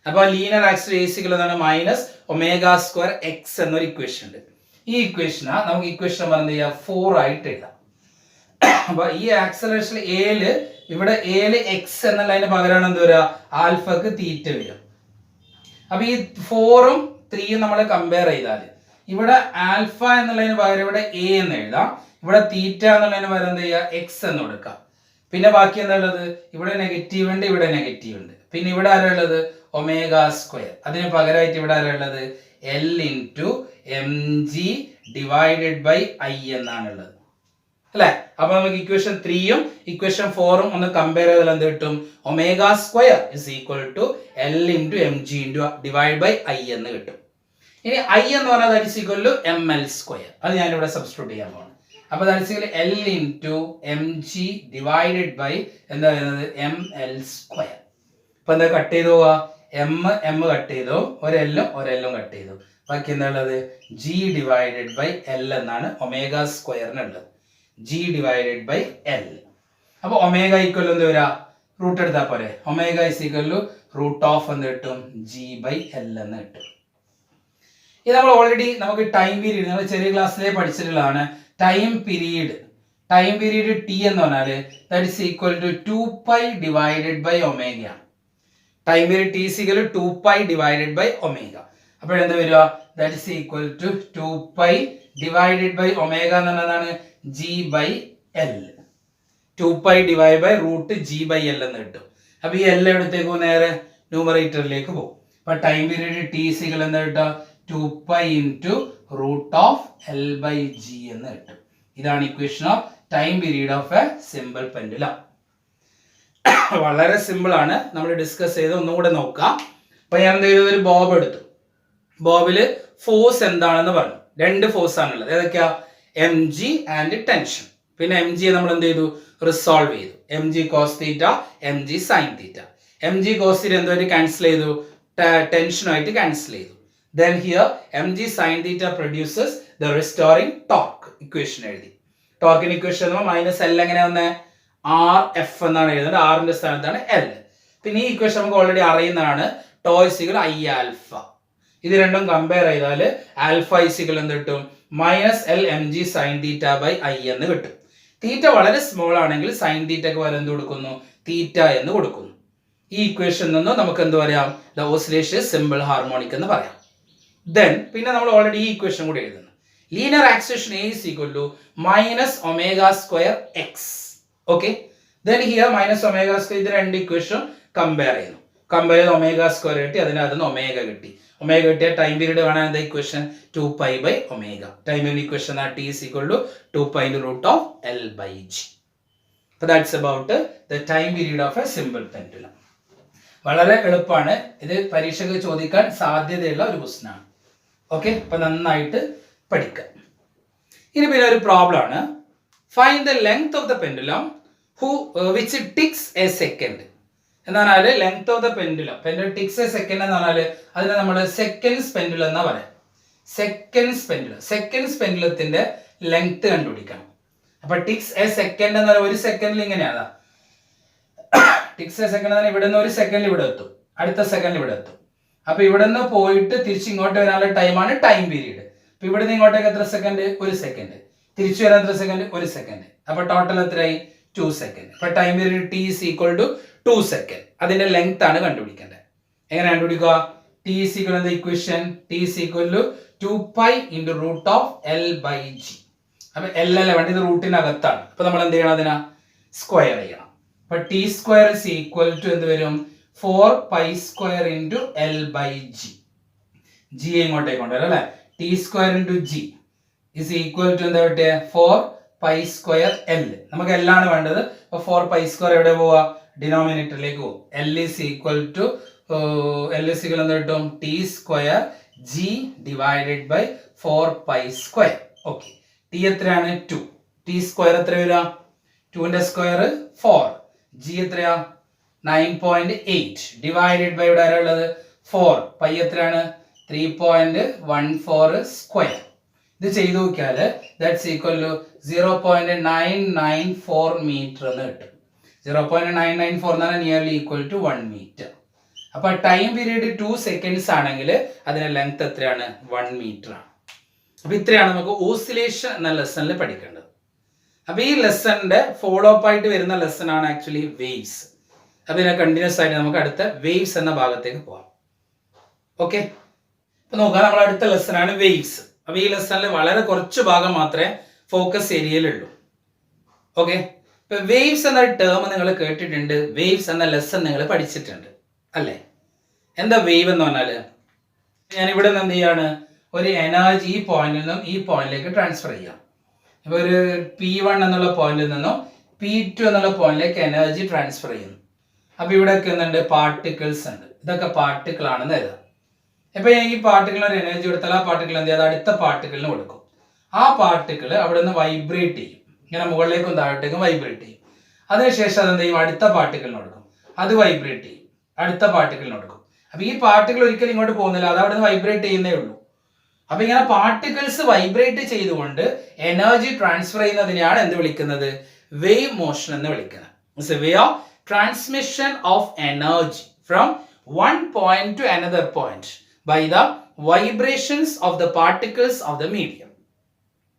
അപ്പോൾ ലീനിയർ ആക്സലറേഷൻ എന്താണ്, മൈനസ് ഒമേഗ സ്ക്വയർ എക്സ് എന്നൊരു ഇക്വേഷൻ ഉണ്ട്. ഈ ഇക്വേഷനാ നമുക്ക് ഇക്വേഷൻ നമ്പർ എന്ത് ചെയ്യാം, 4 ആയിട്ട് എഴുതാം. അപ്പൊ ഈ ആക്സലറേഷൻ എയില് ഇവിടെ എയില് എക്സ് എന്നുള്ളതിന് പകരമാണ് എന്ത് വരിക, ആൽഫക്ക് തീറ്റ വരും. അപ്പൊ ഈ 4ഉം 3ഉം നമ്മൾ കമ്പയർ ചെയ്താൽ ഇവിടെ ആൽഫ എന്നുള്ളതിന് പകരം ഇവിടെ എ എന്ന് എഴുതാം, ഇവിടെ തീറ്റ എന്നുള്ളതിന് പകരം എന്ത് ചെയ്യുക, എക്സ് എന്ന് കൊടുക്കാം. പിന്നെ ബാക്കി എന്താ ഉള്ളത്, ഇവിടെ നെഗറ്റീവ് ഉണ്ട്, ഇവിടെ നെഗറ്റീവ് ഉണ്ട്. പിന്നെ ഇവിടെ ആരാ ഉള്ളത്, ഒമേഗ സ്ക്വയർ. അതിന് പകരമായിട്ട് ഇവിടെ ആരാ ഉള്ളത്, L into M G divided by I എന്നാണ് ഉള്ളത് അല്ലെ. അപ്പൊ നമുക്ക് ഇക്വേഷൻ 3ഉം ഇക്വേഷൻ 4ഉം ഒന്ന് കമ്പയർ ചെയ്താൽ എന്ത് കിട്ടും, omega square is equal to L into M G into divide by I എന്ന് കിട്ടും. ഇനി ഐ എന്ന് പറഞ്ഞാൽ that is equal to M L square. അത് ഞാനിവിടെ സബ്സ്റ്റിറ്റ്യൂട്ട് ചെയ്യാൻ പോകുന്നു. അപ്പൊ that is equal L into M G divided by എന്താ പറയുന്നത്, എം എൽ സ്ക്വയർ. ഇപ്പൊ എന്താ കട്ട് ചെയ്ത് പോവാ, എം കട്ട് ചെയ്തു, ഒരെല്ലും കട്ട് ചെയ്തു. ബാക്കി എന്താ ഉള്ളത്, ജി ഡിവൈഡഡ് ബൈ എൽ എന്നാണ് ഒമേഗ സ്ക്വയറിനുള്ളത്, ജി ഡിവൈഡഡ് ബൈ എൽ. അപ്പൊ ഒമേഗ ഈക്വൽ എന്ത് വരാ, റൂട്ട് എടുത്താൽ പോരെ, omega is equal to root of എന്ന് കിട്ടും, ജി ബൈ എൽ എന്ന് കിട്ടും. ഇത് നമ്മൾ ഓൾറെഡി നമുക്ക് ടൈം പീരീഡ് നമ്മൾ ചെറിയ ക്ലാസ്സിലേ പഠിച്ചിട്ടുള്ളതാണ്. ടൈം പീരീഡ് ടി എന്ന് പറഞ്ഞാല് that is equal to 2π divided by omega. Time period T is equal to 2π divided by omega. അപ്പോൾ എന്താ വരിക, that is equal to 2π divided by omega എന്ന് പറഞ്ഞതാണ് g by L. 2 pi divided by root G by L എന്ന് കിട്ടും. അപ്പോൾ ഈ L എവിടത്തേക്ക് നേരെ ന്യൂമറേറ്ററിലേക്ക് പോകും. അപ്പോൾ ടൈം പീരീഡ് T സിക്കൽ എന്ന് കിട്ടുക 2 pi into root of L by G എന്ന് കിട്ടും. ഇതാണ് equation of time period of A simple pendulum. വളരെ സിമ്പിൾ ആണ്, നമ്മൾ ഡിസ്കസ് ചെയ്ത് ഒന്നുകൂടെ നോക്കാം. അപ്പോൾ ഞാൻ എന്ത് ചെയ്തു, ഒരു ബോബ് എടുത്തു. ബോബിൽ ഫോഴ്സ് എന്താണെന്ന് പറഞ്ഞു. രണ്ട് ഫോഴ്സ് ആണുള്ളത്. ഏതൊക്കെയാ? M g and tension. പിന്നെ എം ജിയെ നമ്മൾ എന്ത് ചെയ്തു, റിസോൾവ് ചെയ്തു. M g cos theta, m G sine theta. M g cos theta എന്തുമായിട്ട് ക്യാൻസൽ ചെയ്തു, ടെൻഷനുമായിട്ട് ക്യാൻസൽ ചെയ്തു. Then here m G sine theta produces the restoring torque. Equation എഴുതി. ടോർക്കിന് ഇക്വേഷൻ മൈനസ് എൽ എങ്ങനെ വന്നേ, ആർ എഫ് എന്നാണ് എഴുതുന്നത്. ആറിന്റെ സ്ഥാനത്താണ് എൽ. പിന്നെ ഈ ഇക്വേഷൻ നമുക്ക് ഓൾറെഡി അറിയുന്നതാണ്, ടോ ഇസിക്കൽ ഐ ആൽഫ. ഇത് രണ്ടും കമ്പയർ ചെയ്താൽ ആൽഫ ഇസിക്കൽ എന്ത് കിട്ടും, minus L M G sine theta by I എന്ന് കിട്ടും. തീറ്റ വളരെ സ്മോൾ ആണെങ്കിൽ സൈൻ തീറ്റക്ക് വരെ എന്ത് കൊടുക്കുന്നു, തീറ്റ എന്ന് കൊടുക്കുന്നു. ഈ ഇക്വേഷൻ നിന്ന് നമുക്ക് എന്ത് പറയാം, ദ ഓസിലേഷൻ സിമ്പിൾ ഹാർമോണിക് എന്ന് പറയാം. ദെൻ പിന്നെ നമ്മൾ ഓൾറെഡി ഈ ഇക്വേഷൻ കൂടി എഴുതുന്നു. Linear acceleration A is equal to minus omega square x. Okay. Then here minus omega square ഇത് രണ്ട് ഇക്വേഷൻ കമ്പയർ ചെയ്യുന്നു. കമ്പയർ ചെയ്ത് ഒമേഗ സ്ക്വയർ കിട്ടി, അതിനകത്ത് ഒമേഗ കിട്ടി. ഒമേഗ കിട്ടിയ ടൈം പീരീഡ് കാണാൻ എന്താ equation, 2 pi by omega. Time period equation T is equal to 2 pi into root of L by G. So that's about the time period of a simple pendulum. വളരെ എളുപ്പമാണ്. ഇത് പരീക്ഷയ്ക്ക് ചോദിക്കാൻ സാധ്യതയുള്ള ഒരു ക്വസ്റ്റ്യൻ ആണ്. ഓക്കെ, അപ്പൊ നന്നായിട്ട് പഠിക്കുക. ഇനി പിന്നെ ഒരു പ്രോബ്ലം ആണ്, find the length of the pendulum which ticks a second. എന്നാൽ length of the pendulum ticks a second എന്ന് പറഞ്ഞാൽ അതിനെ നമ്മൾ സെക്കൻഡ്സ് പെൻഡുലം എന്നാ പറയാം. സെക്കൻഡ്സ് പെൻഡുലത്തിന്റെ ലെങ്ത് കണ്ടുപിടിക്കണം. അപ്പൊ ടിക്സ് എ സെക്കൻഡ് എന്ന് പറഞ്ഞാൽ ഒരു സെക്കൻഡിൽ ഇങ്ങനെയാണ്. ടിക്സ് എ സെക്കൻഡ് എന്ന് ഇവിടെ നിന്ന് ഒരു സെക്കൻഡിൽ ഇവിടെ എത്തും, അടുത്ത സെക്കൻഡിൽ ഇവിടെ എത്തും. അപ്പൊ ഇവിടെ നിന്ന് പോയിട്ട് തിരിച്ച് ഇങ്ങോട്ട് വരാനുള്ള ടൈമാണ് ടൈം പീരീഡ്. അപ്പൊ ഇവിടെ നിന്ന് ഇങ്ങോട്ടേക്ക് എത്ര സെക്കൻഡ്, ഒരു സെക്കൻഡ്. തിരിച്ചു വരാൻ എത്ര സെക്കൻഡ്, ഒരു സെക്കൻഡ്. അപ്പൊ ടോട്ടൽ എത്രയായി, 2 സെക്കൻഡ്. അപ്പൊ time period T is equal to 2 second. അതിന്റെ ലെങ്ത് ആണ് കണ്ടുപിടിക്കേണ്ടത്. എങ്ങനെ കണ്ടുപിടിക്കുക, T is equal to the equation T is equal to 2 pi into root of L by G. അപ്പൊ L അല്ല വേണ്ട, ഇത് റൂട്ടിനകത്താണ്. അപ്പൊ നമ്മൾ എന്ത് ചെയ്യണം, അതിനാ സ്ക്വയർ ചെയ്യണം. അപ്പൊ T square is equal to എന്ത് വരും, 4 pi square into L by G. G ഇങ്ങോട്ടേക്ക് കൊണ്ടുവരാം അല്ലെ. T square into G is equal to എന്താ പറ്റിയ 4 pi square L. നമുക്ക് L ആണ് വേണ്ടത്. അപ്പൊ 4 pi square എവിടെ പോവാ, ഡിനോമിനേറ്ററിലേക്ക് പോകും. L is equal to എന്താ കിട്ടും, T square G divided by 4 pi square. Okay, T എത്രയാണ്, 2. T square എത്ര വരിക, 2ന്റെ സ്ക്വയർ 4. G എത്രയാ, 9.8 ഡിവൈഡഡ് ബൈ ഇവിടെ ആരാളുള്ളത് 4. പൈ എത്രയാണ്, 3.14 സ്ക്വയർ. ഇത് ചെയ്തു നോക്കിയാൽ ദാറ്റ്സ് ഈക്വൽ ടു 0.994 മീറ്റർ എന്ന് കിട്ടും. 0.994 എന്ന് പറഞ്ഞാൽ നിയർലി ഈക്വൽ ടു 1 മീറ്റർ. അപ്പൊ ടൈം പീരീഡ് 2 സെക്കൻഡ്സ് ആണെങ്കിൽ അതിന്റെ ലെങ്ത് എത്രയാണ്, 1 മീറ്റർ ആണ്. അപ്പൊ ഇത്രയാണ് നമുക്ക് ഓസിലേഷൻ എന്ന ലെസണിൽ പഠിക്കേണ്ടത്. അപ്പൊ ഈ ലെസണിന്റെ ഫോളോ അപ്പ് ആയിട്ട് വരുന്ന ലെസൺ ആണ് ആക്ച്വലി വേവ്സ്. അപ്പൊ ഇതിനെ കണ്ടിന്യൂസ് ആയിട്ട് നമുക്ക് അടുത്ത വേവ്സ് എന്ന ഭാഗത്തേക്ക് പോകാം. ഓക്കെ, അപ്പൊ നോക്കാം, നമ്മൾ അടുത്ത ലെസൺ ആണ് വേവ്സ്. അപ്പൊ ഈ ലെസണിൽ വളരെ കുറച്ച് ഭാഗം മാത്രമേ ഫോക്കസ് ഏരിയയിലുള്ളൂ. ഓക്കെ, ഇപ്പൊ വേവ്സ് എന്ന ടേം നിങ്ങൾ കേട്ടിട്ടുണ്ട്, വേവ്സ് എന്ന ലെസൺ നിങ്ങൾ പഠിച്ചിട്ടുണ്ട് അല്ലേ. എന്താ വേവ് എന്ന് പറഞ്ഞാല്, ഞാൻ ഇവിടെ നിന്ന് എന്ത് ചെയ്യാണ്, ഒരു എനർജി ഈ പോയിന്റിൽ നിന്നും ഈ പോയിന്റിലേക്ക് ട്രാൻസ്ഫർ ചെയ്യാം. ഇപ്പൊ ഒരു P1 എന്നുള്ള പോയിന്റിൽ നിന്നും P2 എന്നുള്ള പോയിന്റിലേക്ക് എനർജി ട്രാൻസ്ഫർ ചെയ്യുന്നു. അപ്പൊ ഇവിടെ ഒക്കെ എന്തുണ്ട്, പാർട്ടിക്കിൾസ് ഉണ്ട്. ഇതൊക്കെ പാർട്ടിക്കിൾ ആണെന്ന് എഴുതാം. ഇപ്പൊ ഈ പാർട്ടിക്കിളിന് ഒരു എനർജി കൊടുത്താൽ ആ പാർട്ടിക്കിൾ എന്ത് ചെയ്യും, അടുത്ത പാർട്ടിക്കിളിന് കൊടുക്കും. ആ പാർട്ടിക്കിൾ അവിടെ നിന്ന് വൈബ്രേറ്റ് ചെയ്യും, ഇങ്ങനെ മുകളിലേക്കും താഴോട്ടേക്കും വൈബ്രേറ്റ് ചെയ്യും. അതിനുശേഷം അത് എന്ത് ചെയ്യും, അടുത്ത പാർട്ടിക്കിളിന് കൊടുക്കും, അത് വൈബ്രേറ്റ് ചെയ്യും, അടുത്ത പാർട്ടിക്കിളിന് കൊടുക്കും. അപ്പൊ ഈ പാർട്ടിക്കിൾ ഒരിക്കലും ഇങ്ങോട്ട് പോകുന്നില്ല, അത് അവിടെ നിന്ന് വൈബ്രേറ്റ് ചെയ്യുന്നേ ഉള്ളൂ. അപ്പൊ ഇങ്ങനെ പാർട്ടിക്കിൾസ് വൈബ്രേറ്റ് ചെയ്തുകൊണ്ട് എനർജി ട്രാൻസ്ഫർ ചെയ്യുന്നതിനെയാണ് എന്ത് വിളിക്കുന്നത്, വേവ് മോഷൻ എന്ന് വിളിക്കുന്നത്. It's A way of transmission of energy from one point to another point by the vibrations of the particles of the medium.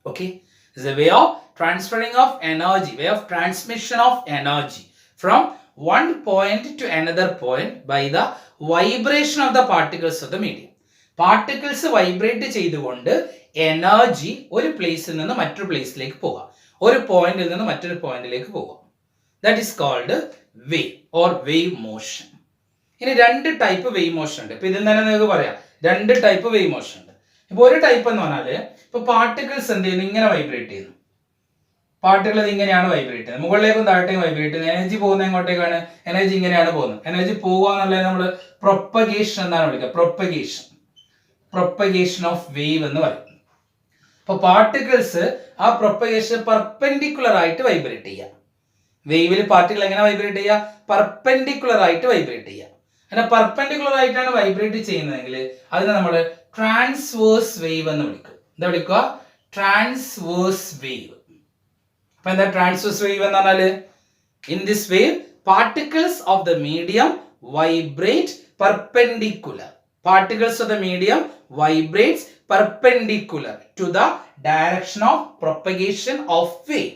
Okay, it's a way of transferring of energy, way of transmission of energy from one point to another point by the vibration of the particles of the medium. Particles vibrate ചെയ്തുകൊണ്ട് energy ഒരു പ്ലേസിൽ നിന്ന് മറ്റൊരു പ്ലേസിലേക്ക് പോകാം. ഒരു പോയിന്റിൽ നിന്ന് മറ്റൊരു പോയിന്റിലേക്ക് പോവുക. That is called wave or wave motion. ഇനി രണ്ട് ടൈപ്പ് വേവ് മോഷൻ ഉണ്ട്. ഇപ്പൊ ഇതിൽ തന്നെ നിങ്ങൾക്ക് പറയാം രണ്ട് ടൈപ്പ് വേവ് മോഷൻ ഉണ്ട്. ഇപ്പൊ ഒരു ടൈപ്പ് എന്ന് പറഞ്ഞാല് ഇപ്പൊ പാർട്ടിക്കിൾസ് എന്ത് ചെയ്യുന്നു, ഇങ്ങനെ വൈബ്രേറ്റ് ചെയ്യുന്നു. പാർട്ടിക്കിൾ ഇങ്ങനെയാണ് വൈബ്രേറ്റ് ചെയ്യുന്നത്, മുകളിലേക്കും താഴത്തേക്കും വൈബ്രേറ്റ് ചെയ്യുന്നത്. എനർജി പോകുന്ന എങ്ങോട്ടേക്കാണ്, എനർജി ഇങ്ങനെയാണ് പോകുന്നത്. എനർജി പോവുക എന്നുള്ളത് നമ്മൾ പ്രൊപ്പഗേഷൻ എന്നാണ് വിളിക്കുക. പ്രൊപ്പഗേഷൻ ഓഫ് വേവ് എന്ന് പറയും. അപ്പൊ പാർട്ടിക്കിൾസ് ആ പ്രൊപ്പഗേഷൻ പെർപെൻഡിക്കുലർ ആയിട്ട് വൈബ്രേറ്റ് ചെയ്യുക. വേവിൽ പാർട്ടിക്കിൾ എങ്ങനെ വൈബ്രേറ്റ് ചെയ്യുക, പെർപെൻഡിക്കുലർ ആയിട്ട് വൈബ്രേറ്റ് ചെയ്യുക. അങ്ങനെ പെർപെൻഡിക്കുലർ ആയിട്ടാണ് വൈബ്രേറ്റ് ചെയ്യുന്നതെങ്കിൽ അതിനെ നമ്മൾ ട്രാൻസ്വേഴ്സ് വേവ് എന്ന് വിളിക്കും. എന്താ വിളിക്കുക, ട്രാൻസ്വേഴ്സ് വേവ്. അപ്പൊ എന്താ ട്രാൻസ്വേഴ്സ് വേവ് എന്ന് പറഞ്ഞാല്, in this wave particles of the medium vibrate perpendicular. Particles of the medium vibrates perpendicular to the direction of propagation of wave.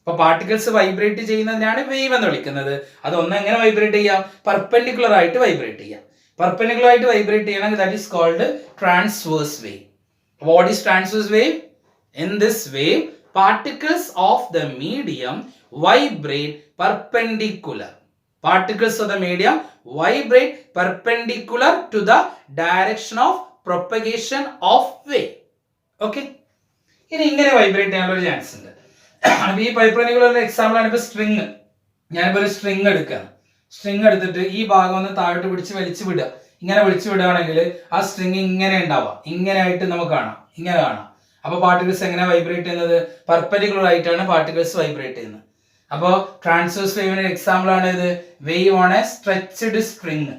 അപ്പൊ പാർട്ടിക്കിൾസ് വൈബ്രേറ്റ് ചെയ്യുന്നതിനാണ് വേവ് എന്ന് വിളിക്കുന്നത്. അതൊന്ന് എങ്ങനെ വൈബ്രേറ്റ് ചെയ്യാം, പെർപെൻഡിക്കുലർ ആയിട്ട് വൈബ്രേറ്റ് ചെയ്യാം. പെർപെൻഡിക്കുലർ ആയിട്ട് വൈബ്രേറ്റ് ചെയ്യണമെങ്കിൽ that is called transverse wave. What is transverse wave? In this wave particles of the medium vibrate perpendicular. Particles of the medium vibrate perpendicular to the direction of propagation of wave. Okay? ഇനി ഇങ്ങനെ vibrate ചെയ്യാനുള്ള ഒരു chance ഉണ്ട്. അപ്പൊ ഈ perpendicular example ആണ് ഇപ്പൊ string. ഞാനിപ്പോ ഒരു സ്ട്രിങ് എടുക്കുകയാണ്. സ്ട്രിങ് എടുത്തിട്ട് ഈ ഭാഗം ഒന്ന് താഴോട്ട് പിടിച്ച് വലിച്ചു വിടുക. ഇങ്ങനെ വലിച്ചു വിടുകയാണെങ്കിൽ ആ സ്ട്രിങ് ഇങ്ങനെ ഉണ്ടാവാം. ഇങ്ങനെ ആയിട്ട് നമുക്ക് കാണാം, ഇങ്ങനെ കാണാം. അപ്പൊ പാർട്ടിക്കിൾസ് എങ്ങനെ വൈബ്രേറ്റ് ചെയ്യുന്നത്, പെർപെൻഡിക്കുലർ ആയിട്ടാണ് പാർട്ടിക്കിൾസ് വൈബ്രേറ്റ് ചെയ്യുന്നത്. അപ്പോൾ ട്രാൻസ്വേഴ്സ് വേവിന്റെ എക്സാമ്പിൾ ആണ് ഇത്, wave on a stretched string.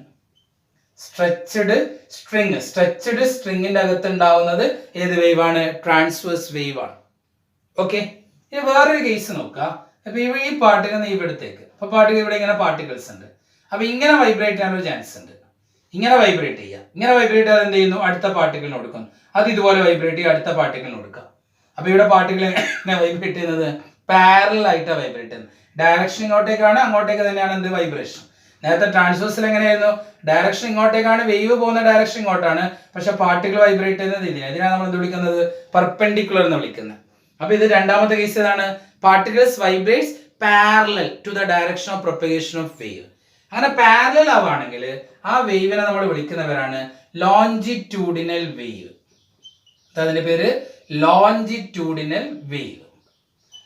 Stretched സ്ട്രിങ്ങിന്റെ അകത്ത് ഉണ്ടാവുന്നത് ഏത് വേവ് ആണ്, ട്രാൻസ്വേഴ്സ് വേവ് ആണ്. ഓക്കെ, ഇനി വേറൊരു കേസ് നോക്കാം. അപ്പൊ ഈ പാർട്ടിക്കിൾ ഇവിടത്തേക്ക്, അപ്പൊ പാർട്ടിക്കിൾ ഇവിടെ ഇങ്ങനെ പാർട്ടിക്കിൾസ് ഉണ്ട്. അപ്പൊ ഇങ്ങനെ വൈബ്രേറ്റ് ചെയ്യാനൊരു ചാൻസ് ഉണ്ട്. ഇങ്ങനെ വൈബ്രേറ്റ് ചെയ്യാം. ഇങ്ങനെ വൈബ്രേറ്റ് ചെയ്യാൻ എന്ത് ചെയ്യുന്നു, അടുത്ത പാർട്ടിക്കിളിന് കൊടുക്കുന്നു. അത് ഇതുപോലെ വൈബ്രേറ്റ് ചെയ്യുക, അടുത്ത പാർട്ടിക്കിളിന് കൊടുക്കുക. അപ്പൊ ഇവിടെ പാർട്ടിക്കിൾ എങ്ങനെ വൈബ്രേറ്റ് ചെയ്യുന്നത്, പാരലൽ ആയിട്ടാണ് വൈബ്രേറ്റ് ചെയ്യുന്നത്. ഡയറക്ഷൻ ഇങ്ങോട്ടേക്കാണ്, അങ്ങോട്ടേക്ക് തന്നെയാണ് എന്ത്, വൈബ്രേഷൻ. നേരത്തെ ട്രാൻസ്വേഴ്സിൽ എങ്ങനെയായിരുന്നു, ഡയറക്ഷൻ ഇങ്ങോട്ടേക്കാണ്, വേവ് പോകുന്ന ഡയറക്ഷൻ ഇങ്ങോട്ടാണ്, പക്ഷെ പാർട്ടിക്കിൾ വൈബ്രേറ്റ് ചെയ്യുന്നത് ഇതിനാണ് നമ്മൾ എന്ത് വിളിക്കുന്നത്, പെർപെൻഡിക്കുലർ എന്ന് വിളിക്കുന്നത്. അപ്പൊ ഇത് രണ്ടാമത്തെ കേസ് ഏതാണ്, particles vibrates parallel to the direction of propagation of wave. അങ്ങനെ പാരലൽ ആവുകയാണെങ്കിൽ ആ വേവിനെ നമ്മൾ വിളിക്കുന്നവരാണ് ലോഞ്ചിറ്റ്യൂഡിനൽ വേവ്. അതിന്റെ പേര് ലോഞ്ചിറ്റ്യൂഡിനൽ വേവ്.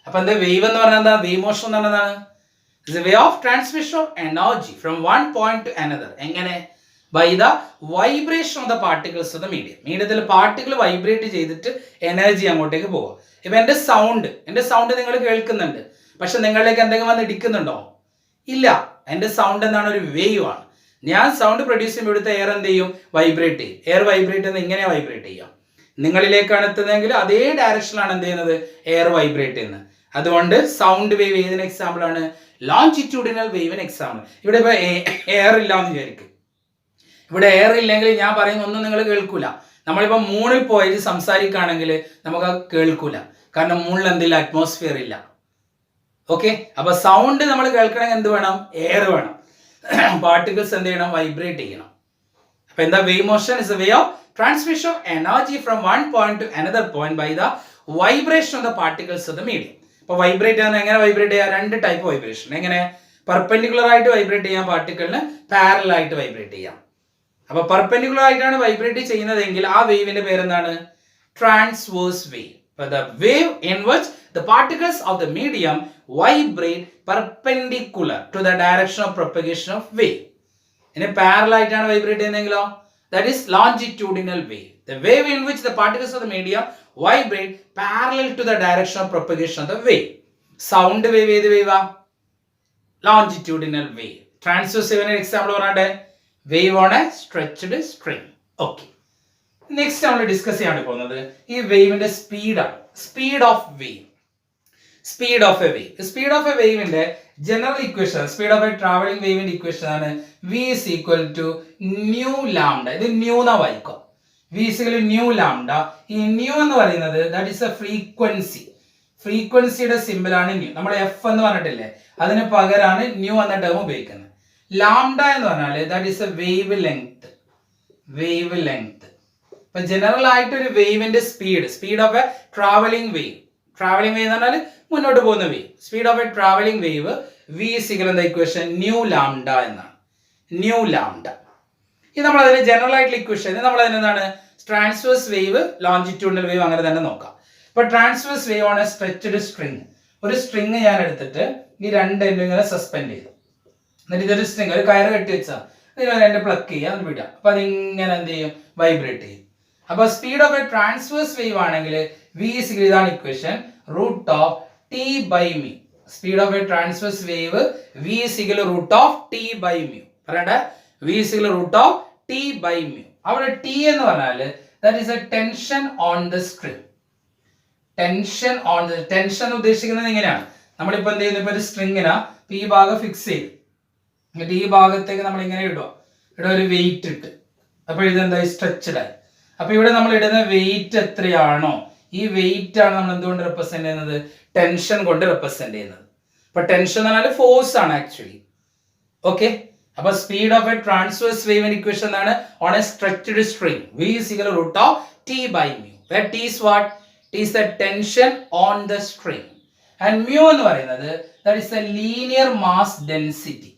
അപ്പൊ എന്താ വേവ് എന്ന് പറഞ്ഞാൽ എന്താ, വേവ് മോഷൻ എന്ന് പറഞ്ഞതാണ് the way of transmission of energy from one point to another. എങ്ങനെ, by the vibration of the particles of the medium. മീഡിയത്തിൽ പാർട്ടിക്കിൾ വൈബ്രേറ്റ് ചെയ്തിട്ട് എനർജി അങ്ങോട്ടേക്ക് പോവുക. ഇപ്പൊ എന്റെ സൗണ്ട് നിങ്ങൾ കേൾക്കുന്നുണ്ട്, പക്ഷെ നിങ്ങളിലേക്ക് എന്തെങ്കിലും വന്ന് ഇടിക്കുന്നുണ്ടോ, ഇല്ല. എന്റെ സൗണ്ട് എന്താണ്, ഒരു വേവ് ആണ്. ഞാൻ സൗണ്ട് പ്രൊഡ്യൂസ് ചെയ്യുമ്പോൾ ഇവിടുത്തെ എയർ എന്ത് ചെയ്യും, വൈബ്രേറ്റ് ചെയ്യും. എയർ വൈബ്രേറ്റ് ചെയ്യുന്നത് ഇങ്ങനെ വൈബ്രേറ്റ് ചെയ്യാം. നിങ്ങളിലേക്കാണ് എത്തുന്നതെങ്കിൽ അതേ ഡയറക്ഷനിലാണ് എന്ത് ചെയ്യുന്നത്, എയർ വൈബ്രേറ്റ് ചെയ്യുന്നത്. അതുകൊണ്ട് സൗണ്ട് വേവ് ഏതിന് എക്സാമ്പിൾ ആണ്, ലോഞ്ചിറ്റ്യൂഡിനൽ വേവിന് എക്സാമ്പിൾ. ഇവിടെ ഇപ്പൊ എയർ ഇല്ല എന്ന് വിചാരിക്കും. ഇവിടെ എയർ ഇല്ലെങ്കിൽ ഞാൻ പറയുന്ന ഒന്നും നിങ്ങൾ കേൾക്കൂല. നമ്മളിപ്പോ മൂണിൽ പോയി സംസാരിക്കുകയാണെങ്കിൽ നമുക്ക് കേൾക്കൂല, കാരണം മൂണിൽ എന്തില്ല, അറ്റ്മോസ്ഫിയർ ഇല്ല. ഓക്കെ, അപ്പൊ സൗണ്ട് നമ്മൾ കേൾക്കണമെങ്കിൽ എന്ത് വേണം, എയർ വേണം. പാർട്ടിക്കിൾസ് എന്ത് ചെയ്യണം, വൈബ്രേറ്റ് ചെയ്യണം. അപ്പൊ എന്താ, wave motion is a way of transmission of energy from one point to another point by the vibration of the particles of the medium. അപ്പൊ വൈബ്രേറ്റ് ചെയ്യുന്ന എങ്ങനെ വൈബ്രേറ്റ് ചെയ്യാം, രണ്ട് ടൈപ്പ് വൈബ്രേഷൻ. എങ്ങനെ, പെർപെൻഡിക്കുലർ ആയിട്ട് വൈബ്രേറ്റ് ചെയ്യാം, പാർട്ടിക്കിളിന് പാരലൽ ആയിട്ട് വൈബ്രേറ്റ് ചെയ്യാം. അപ്പൊ പെർപെൻഡിക്കുലർ ആയിട്ടാണ് വൈബ്രേറ്റ് ചെയ്യുന്നതെങ്കിൽ ആ വേവിന്റെ പേരെന്താണ്, transverse wave. The wave in which the particles of the medium vibrate perpendicular to the direction of propagation of wave. ഇനി പാരലൽ ആയിട്ടാണ് vibrate ചെയ്യുന്നതെങ്കിലോ, that is longitudinal wave. The wave in which the particles of the medium vibrate parallel to the direction of propagation of the wave. Sound wave ഏത് വേവാ, longitudinal wave. Transverse wave example പറഞ്ഞാട്ടെ, wave on a stretched string. Okay. Next നമ്മൾ discuss ചെയ്യാൻ പോകുന്നത് ഈ വേവിന്റെ സ്പീഡാണ്. Speed of A വേവിന്റെ general equation, speed of a travelling വേവിന്റെ equation ആണ് v is equal to new lambda. ഇത് ന്യൂ എന്നാ വായിക്കുക, v is equal to new lambda. ഈ ന്യൂ എന്ന് പറയുന്നത് ദാറ്റ് ഈസ് എ ഫ്രീക്വൻസി. ഫ്രീക്വൻസിയുടെ സിമ്പിൾ ആണ് ന്യൂ. നമ്മൾ എഫ് എന്ന് പറഞ്ഞിട്ടില്ലേ, അതിന് പകരമാണ് ന്യൂ എന്ന ടേം ഉപയോഗിക്കുന്നത്. ലാംഡ എന്ന് പറഞ്ഞാൽ that is a wavelength. ഇപ്പൊ ജനറൽ ആയിട്ട് ഒരു വേവിന്റെ speed of a travelling travelling wave എന്ന് പറഞ്ഞാൽ മുന്നോട്ട് പോകുന്ന wave. Speed of a travelling wave V is equal എന്താ ഇക്വേഷൻ ന്യൂ ലാംഡ എന്നാണ്. Nu lambda. ഇത് നമ്മൾ അതിന് ജനറൽ ആയിട്ടുള്ള ഇക്വേഷൻ. ഇത് നമ്മൾ അതിനെന്താണ് ട്രാൻസ്വേഴ്സ് വേവ്, ലോഞ്ചിറ്റ്യൂഡിനൽ വേവ് അങ്ങനെ തന്നെ നോക്കാം. ഇപ്പൊ ട്രാൻസ്വേഴ്സ് വേവ് ആണ് സ്ട്രെച്ച്ഡ് സ്ട്രിങ്. ഒരു സ്ട്രിങ് ഞാൻ എടുത്തിട്ട് ഈ രണ്ട് എൻഡും ഇങ്ങനെ സസ്പെൻഡ് ചെയ്തു. എന്നിട്ട് ഇതൊരു സ്ട്രിങ്, ഒരു കയറ് കെട്ടി വെച്ചാൽ ഇതിന് രണ്ട് പ്ലഗ് ചെയ്യുക, അത് വിടാം. അപ്പൊ അതിങ്ങനെ എന്ത് ചെയ്യും, വൈബ്രേറ്റ് ചെയ്യും. അപ്പൊ speed of a transverse wave ആണെങ്കിൽ വി ഇസ് ഇതാണ് equation root of T by mu. Speed of a transverse wave V is equal root of T by mu. പറയണ്ടേ, v is equal root of T by mu. അവിടെ T എന്ന് പറഞ്ഞാൽ that is a tension on the string. Tension on the, tension ഉദ്ദേശിക്കുന്നത് ഇങ്ങനെയാണ്. നമ്മളിപ്പോ എന്ത് ചെയ്യുന്നു, ഇപ്പൊ ഒരു സ്ട്രിങ്ങിനാ ഈ ഭാഗം ഫിക്സ് ചെയ്തു, എന്നിട്ട് ഈ ഭാഗത്തേക്ക് നമ്മൾ ഇങ്ങനെ ഇടുക, ഇവിടെ ഒരു വെയിറ്റ് ഇട്ട്, അപ്പൊ ഇതെന്തായി സ്ട്രെച്ചഡ് ആയി. അപ്പൊ ഇവിടെ നമ്മൾ ഇടുന്ന വെയിറ്റ് എത്രയാണോ, ഈ വെയിറ്റ് ആണ് നമ്മൾ എന്തുകൊണ്ട് റെപ്രസെന്റ് ചെയ്യുന്നത്, ടെൻഷൻ കൊണ്ട് റെപ്രസെന്റ് ചെയ്യുന്നത്. അപ്പൊ ടെൻഷൻ എന്ന് പറഞ്ഞാൽ ഫോഴ്സ് ആണ് ആക്ച്വലി. ഓക്കെ, അപ്പൊ speed of a transverse wave equation എന്താണ്, on a stretched string v is equal to root of t by mu, where t is what, t is the tension on the string, and mu എന്ന് പറയുന്നത് that is the linear mass density.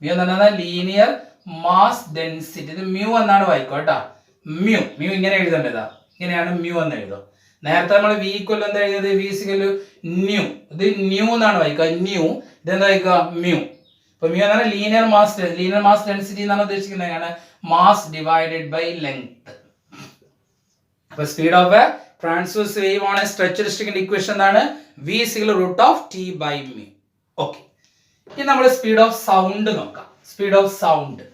mu എന്ന് പറഞ്ഞാൽ linear mass density. ഇത് mu എന്നാണ് വായിക്കുക കേട്ടോ. mu ഇങ്ങനെ എഴുതേണ്ടതാ, ഇങ്ങനെയാണ് mu എന്ന് എഴുതുക. നേരത്തെ നമ്മൾ v equal എന്താ എഴുതിയത്, v is equal to nu, ഇത് nu എന്നാണ് വായിക്കുക, nu. ഇതെന്താ വായിക്കുക, mu. അപ്പൊ mu എന്ന് പറഞ്ഞാൽ ലീനിയർ മാസ് ഡെൻസിറ്റി എന്നാണ് ഉദ്ദേശിക്കുന്നത്, മാസ് ഡിവൈഡഡ് ബൈ ലെങ്ത്. അപ്പൊ speed of a transverse wave on a stretched സ്ട്രിങ്ങിന്റെ ഇക്വേഷൻ എന്താണ്, v is equal to root of t by mu. Okay, ഇനി നമ്മൾ സ്പീഡ് ഓഫ് സൗണ്ട് നോക്കാം. Speed of sound.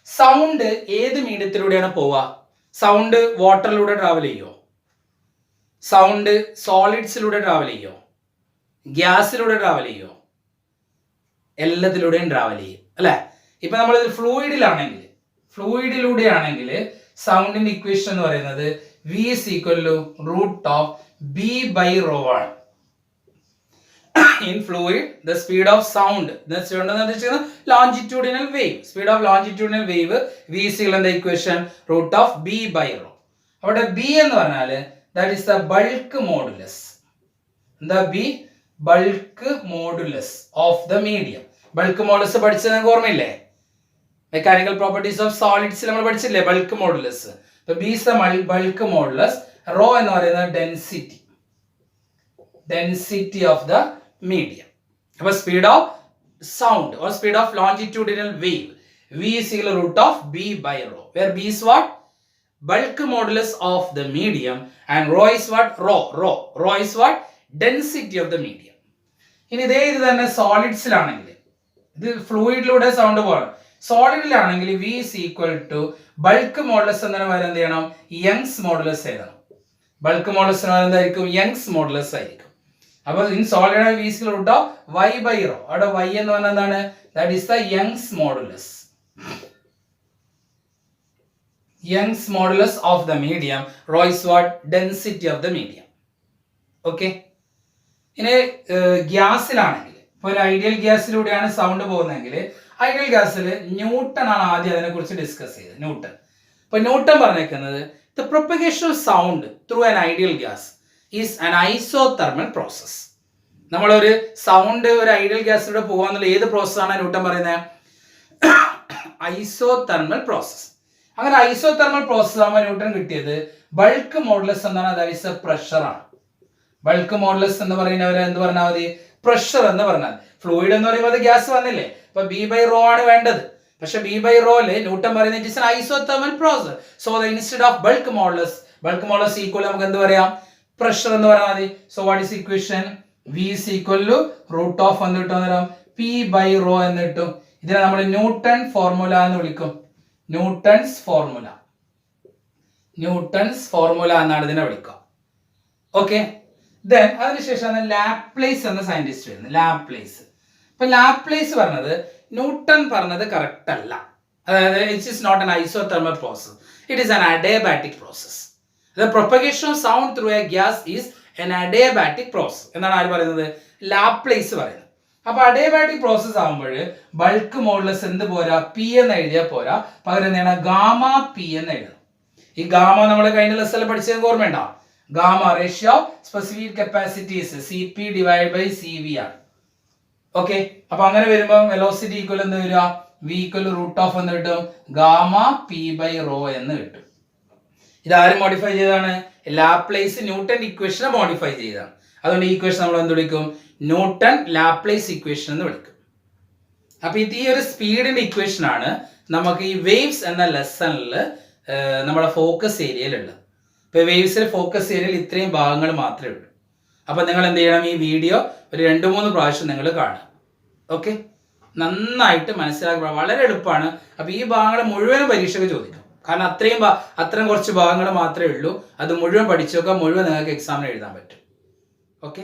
സൗണ്ട് ഏത് മീഡിയത്തിലൂടെയാണ് പോവുക? സൗണ്ട് വാട്ടറിലൂടെ ട്രാവൽ ചെയ്യോ? Sound സോളിഡ്സിലൂടെ travel ചെയ്യോ? ഗ്യാസിലൂടെ ട്രാവൽ ചെയ്യോ? എല്ലാത്തിലൂടെയും ട്രാവൽ ചെയ്യും അല്ലെ. ഇപ്പൊ നമ്മൾ ഫ്ലൂയിഡിലൂടെയാണെങ്കിൽ സൗണ്ടിന്റെ ഇക്വേഷൻ എന്ന് പറയുന്നത് v is equal to root of b by rho ആണ്. In fluid, the speed of sound, longitudinal wave, speed of longitudinal wave v is equal to the equation root of b by rho. അവിടെ b എന്ന് പറഞ്ഞാൽ that is the bulk modulus. The b bulk modulus of the medium. Bulk modulus പഠിച്ചത് നിങ്ങൾക്ക് ഓർമ്മയില്ലേ? Mechanical properties of solids നമ്മൾ പഠിച്ചില്ലേ, bulk modulus. B is the bulk modulus, rho എന്ന് പറയുന്നത് ഡെൻസിറ്റി ഓഫ് ദ മീഡിയം. അപ്പൊ speed of sound or speed of longitudinal wave v is equal to root of b by rho, where b is what, bulk modulus of the medium, and rho is what, rho is what, density of the medium. ഇനി ഇതേ ഇത് തന്നെ സോളിഡ്സിലാണെങ്കിൽ, ഇത് ഫ്ലൂയിഡിലൂടെ sound പോകണം. സോളിഡിലാണെങ്കിൽ v is equal to bulk modulus എന്നതിന് പകരം എന്ത് ചെയ്യണം, യങ്സ് മോഡുലസ് എഴുതണം. ബൾക്ക് മോഡുലസ് എന്തായിരിക്കും, യങ്സ് മോഡുലസ് ആയിരിക്കും. അപ്പൊ in solid v is equal to root of y by rho. അവിടെ y എന്ന് പറഞ്ഞാൽ എന്താണ്, that is the Young's modulus. Young's modulus of the medium, rho is what, density of the medium. Okay, ഇനി ഗ്യാസിലാണെങ്കിൽ, ഇപ്പൊ ഒരു ideal ഗ്യാസിലൂടെയാണ് sound പോകുന്നതെങ്കിൽ, ideal ഗ്യാസിൽ newton ആണ് ആദ്യം അതിനെ കുറിച്ച് ഡിസ്കസ് ചെയ്തത്. ഇപ്പൊ ന്യൂട്ടൺ പറഞ്ഞേക്കുന്നത് the propagation of sound through an ideal gas is an isothermal process. നമ്മളൊരു സൗണ്ട് ഒരു ഐഡിയൽ ഗ്യാസിലൂടെ പോകാന്നുള്ള ഏത് പ്രോസസ്സാണ് ന്യൂട്ടൺ പറയുന്നത്, ഐസോതെർമൽ പ്രോസസ്. അങ്ങനെ ഐസോതെർമൽ പ്രോസസ് ആകുമ്പോൾ ന്യൂട്ടൺ കിട്ടിയത് ബൾക്ക് മോഡുലസ് എന്താണ്, അതായത് പ്രഷർ ആണ്. ബൾക്ക് മോഡുലസ് എന്ന് പറയുന്നവരെ എന്ത് പറഞ്ഞാൽ മതി, പ്രഷർ എന്ന് പറഞ്ഞാൽ. ഫ്ലൂയിഡ് എന്ന് പറയുമ്പോൾ അത് ഗ്യാസ് വന്നില്ലേ, അപ്പൊ ബി ബൈ റോ ആണ് വേണ്ടത്. പക്ഷെ ബി ബൈ റോയില് ന്യൂട്ടൺ പറയുന്നത് it is an isothermal process. So the instead of bulk modulus equal നമുക്ക് എന്ത് പറയാം, പ്രഷർ എന്ന് പറയാൻ മതി. So what is equation, v is equal to root of എന്ന് കിട്ടും, p by rho എന്ന് കിട്ടും. ഇതിനെ നമ്മൾ ന്യൂട്ടൺ ഫോർമുല എന്ന് വിളിക്കും. ന്യൂട്ടൺസ് ഫോർമുല എന്നാണ് ഇതിനെ വിളിക്കുക. ഓക്കെ, ദെൻ അതിനുശേഷമാണ് ലാപ്ലേസ് എന്ന സയന്റിസ്റ്റ് വരുന്നത്. ഇപ്പൊ ലാപ്ലേസ് പറഞ്ഞത് ന്യൂട്ടൺ പറഞ്ഞത് കറക്റ്റ് അല്ല. അതായത് it is not an isothermal process, it is an adiabatic process. The propagation of sound through a gas is an adiabatic process എന്നാണ് ആര് പറയുന്നത്, ലാപ്ലേസ് പറയുന്നത്. അപ്പൊ അഡിയബാറ്റിക് പ്രോസസ് ആകുമ്പോൾ ബൾക്ക് മോഡുലസ് എന്ത് പോരാ, പി എന്ന് എഴുതിയാൽ പോരാ, പകരം എന്താണ്, ഗാമ പി എന്ന് എഴുതണം. ഈ ഗാമ നമ്മൾ കഴിഞ്ഞ ലെസണിൽ പഠിച്ചത് ഓർമ്മയുണ്ടോ, gamma ratio specific capacities CP divide by CV ആണ്. ഓക്കെ, അപ്പൊ അങ്ങനെ വരുമ്പോൾ വെലോസിറ്റി ഈക്വൽ എന്ന് വരിക V ഈക്വൽ റൂട്ട് ഓഫ് എന്ന് കിട്ടും ഗാമ P ബൈ റോ എന്ന് കിട്ടും. ഇതാര് മോഡിഫൈ ചെയ്താണ്? ലാപ്ലേസ് ന്യൂട്ടൺ ഇക്വേഷനെ മോഡിഫൈ ചെയ്തതാണ്. അതുകൊണ്ട് ഈ ഇക്വേഷൻ നമ്മൾ എന്ത് വിളിക്കും? ന്യൂട്ടൺ ലാപ്ലേസ് ഇക്വേഷൻ എന്ന് വിളിക്കും. അപ്പൊ ഈ ഒരു സ്പീഡിന്റെ ഇക്വേഷൻ ആണ് നമുക്ക് ഈ വേവ്സ് എന്ന ലെസണിൽ നമ്മുടെ ഫോക്കസ് ഏരിയയിലുള്ളത്. ഇപ്പൊ വേവ്സിൽ ഫോക്കസ് ഏരിയയിൽ ഇത്രയും ഭാഗങ്ങൾ മാത്രമേ ഉള്ളൂ. അപ്പൊ നിങ്ങൾ എന്ത് ചെയ്യണം? ഈ വീഡിയോ ഒരു 2-3 പ്രാവശ്യം നിങ്ങൾ കാണുക. ഓക്കെ, നന്നായിട്ട് മനസ്സിലാക്കുക. വളരെ എളുപ്പമാണ്. അപ്പൊ ഈ ഭാഗങ്ങൾ മുഴുവനും പരീക്ഷയ്ക്ക് ചോദിക്കും. കാരണം അത്രയും കുറച്ച് ഭാഗങ്ങൾ മാത്രമേ ഉള്ളൂ. അത് മുഴുവൻ പഠിച്ചു നോക്കാം, മുഴുവൻ നിങ്ങൾക്ക് എക്സാമിന് എഴുതാൻ പറ്റും. ഓക്കെ.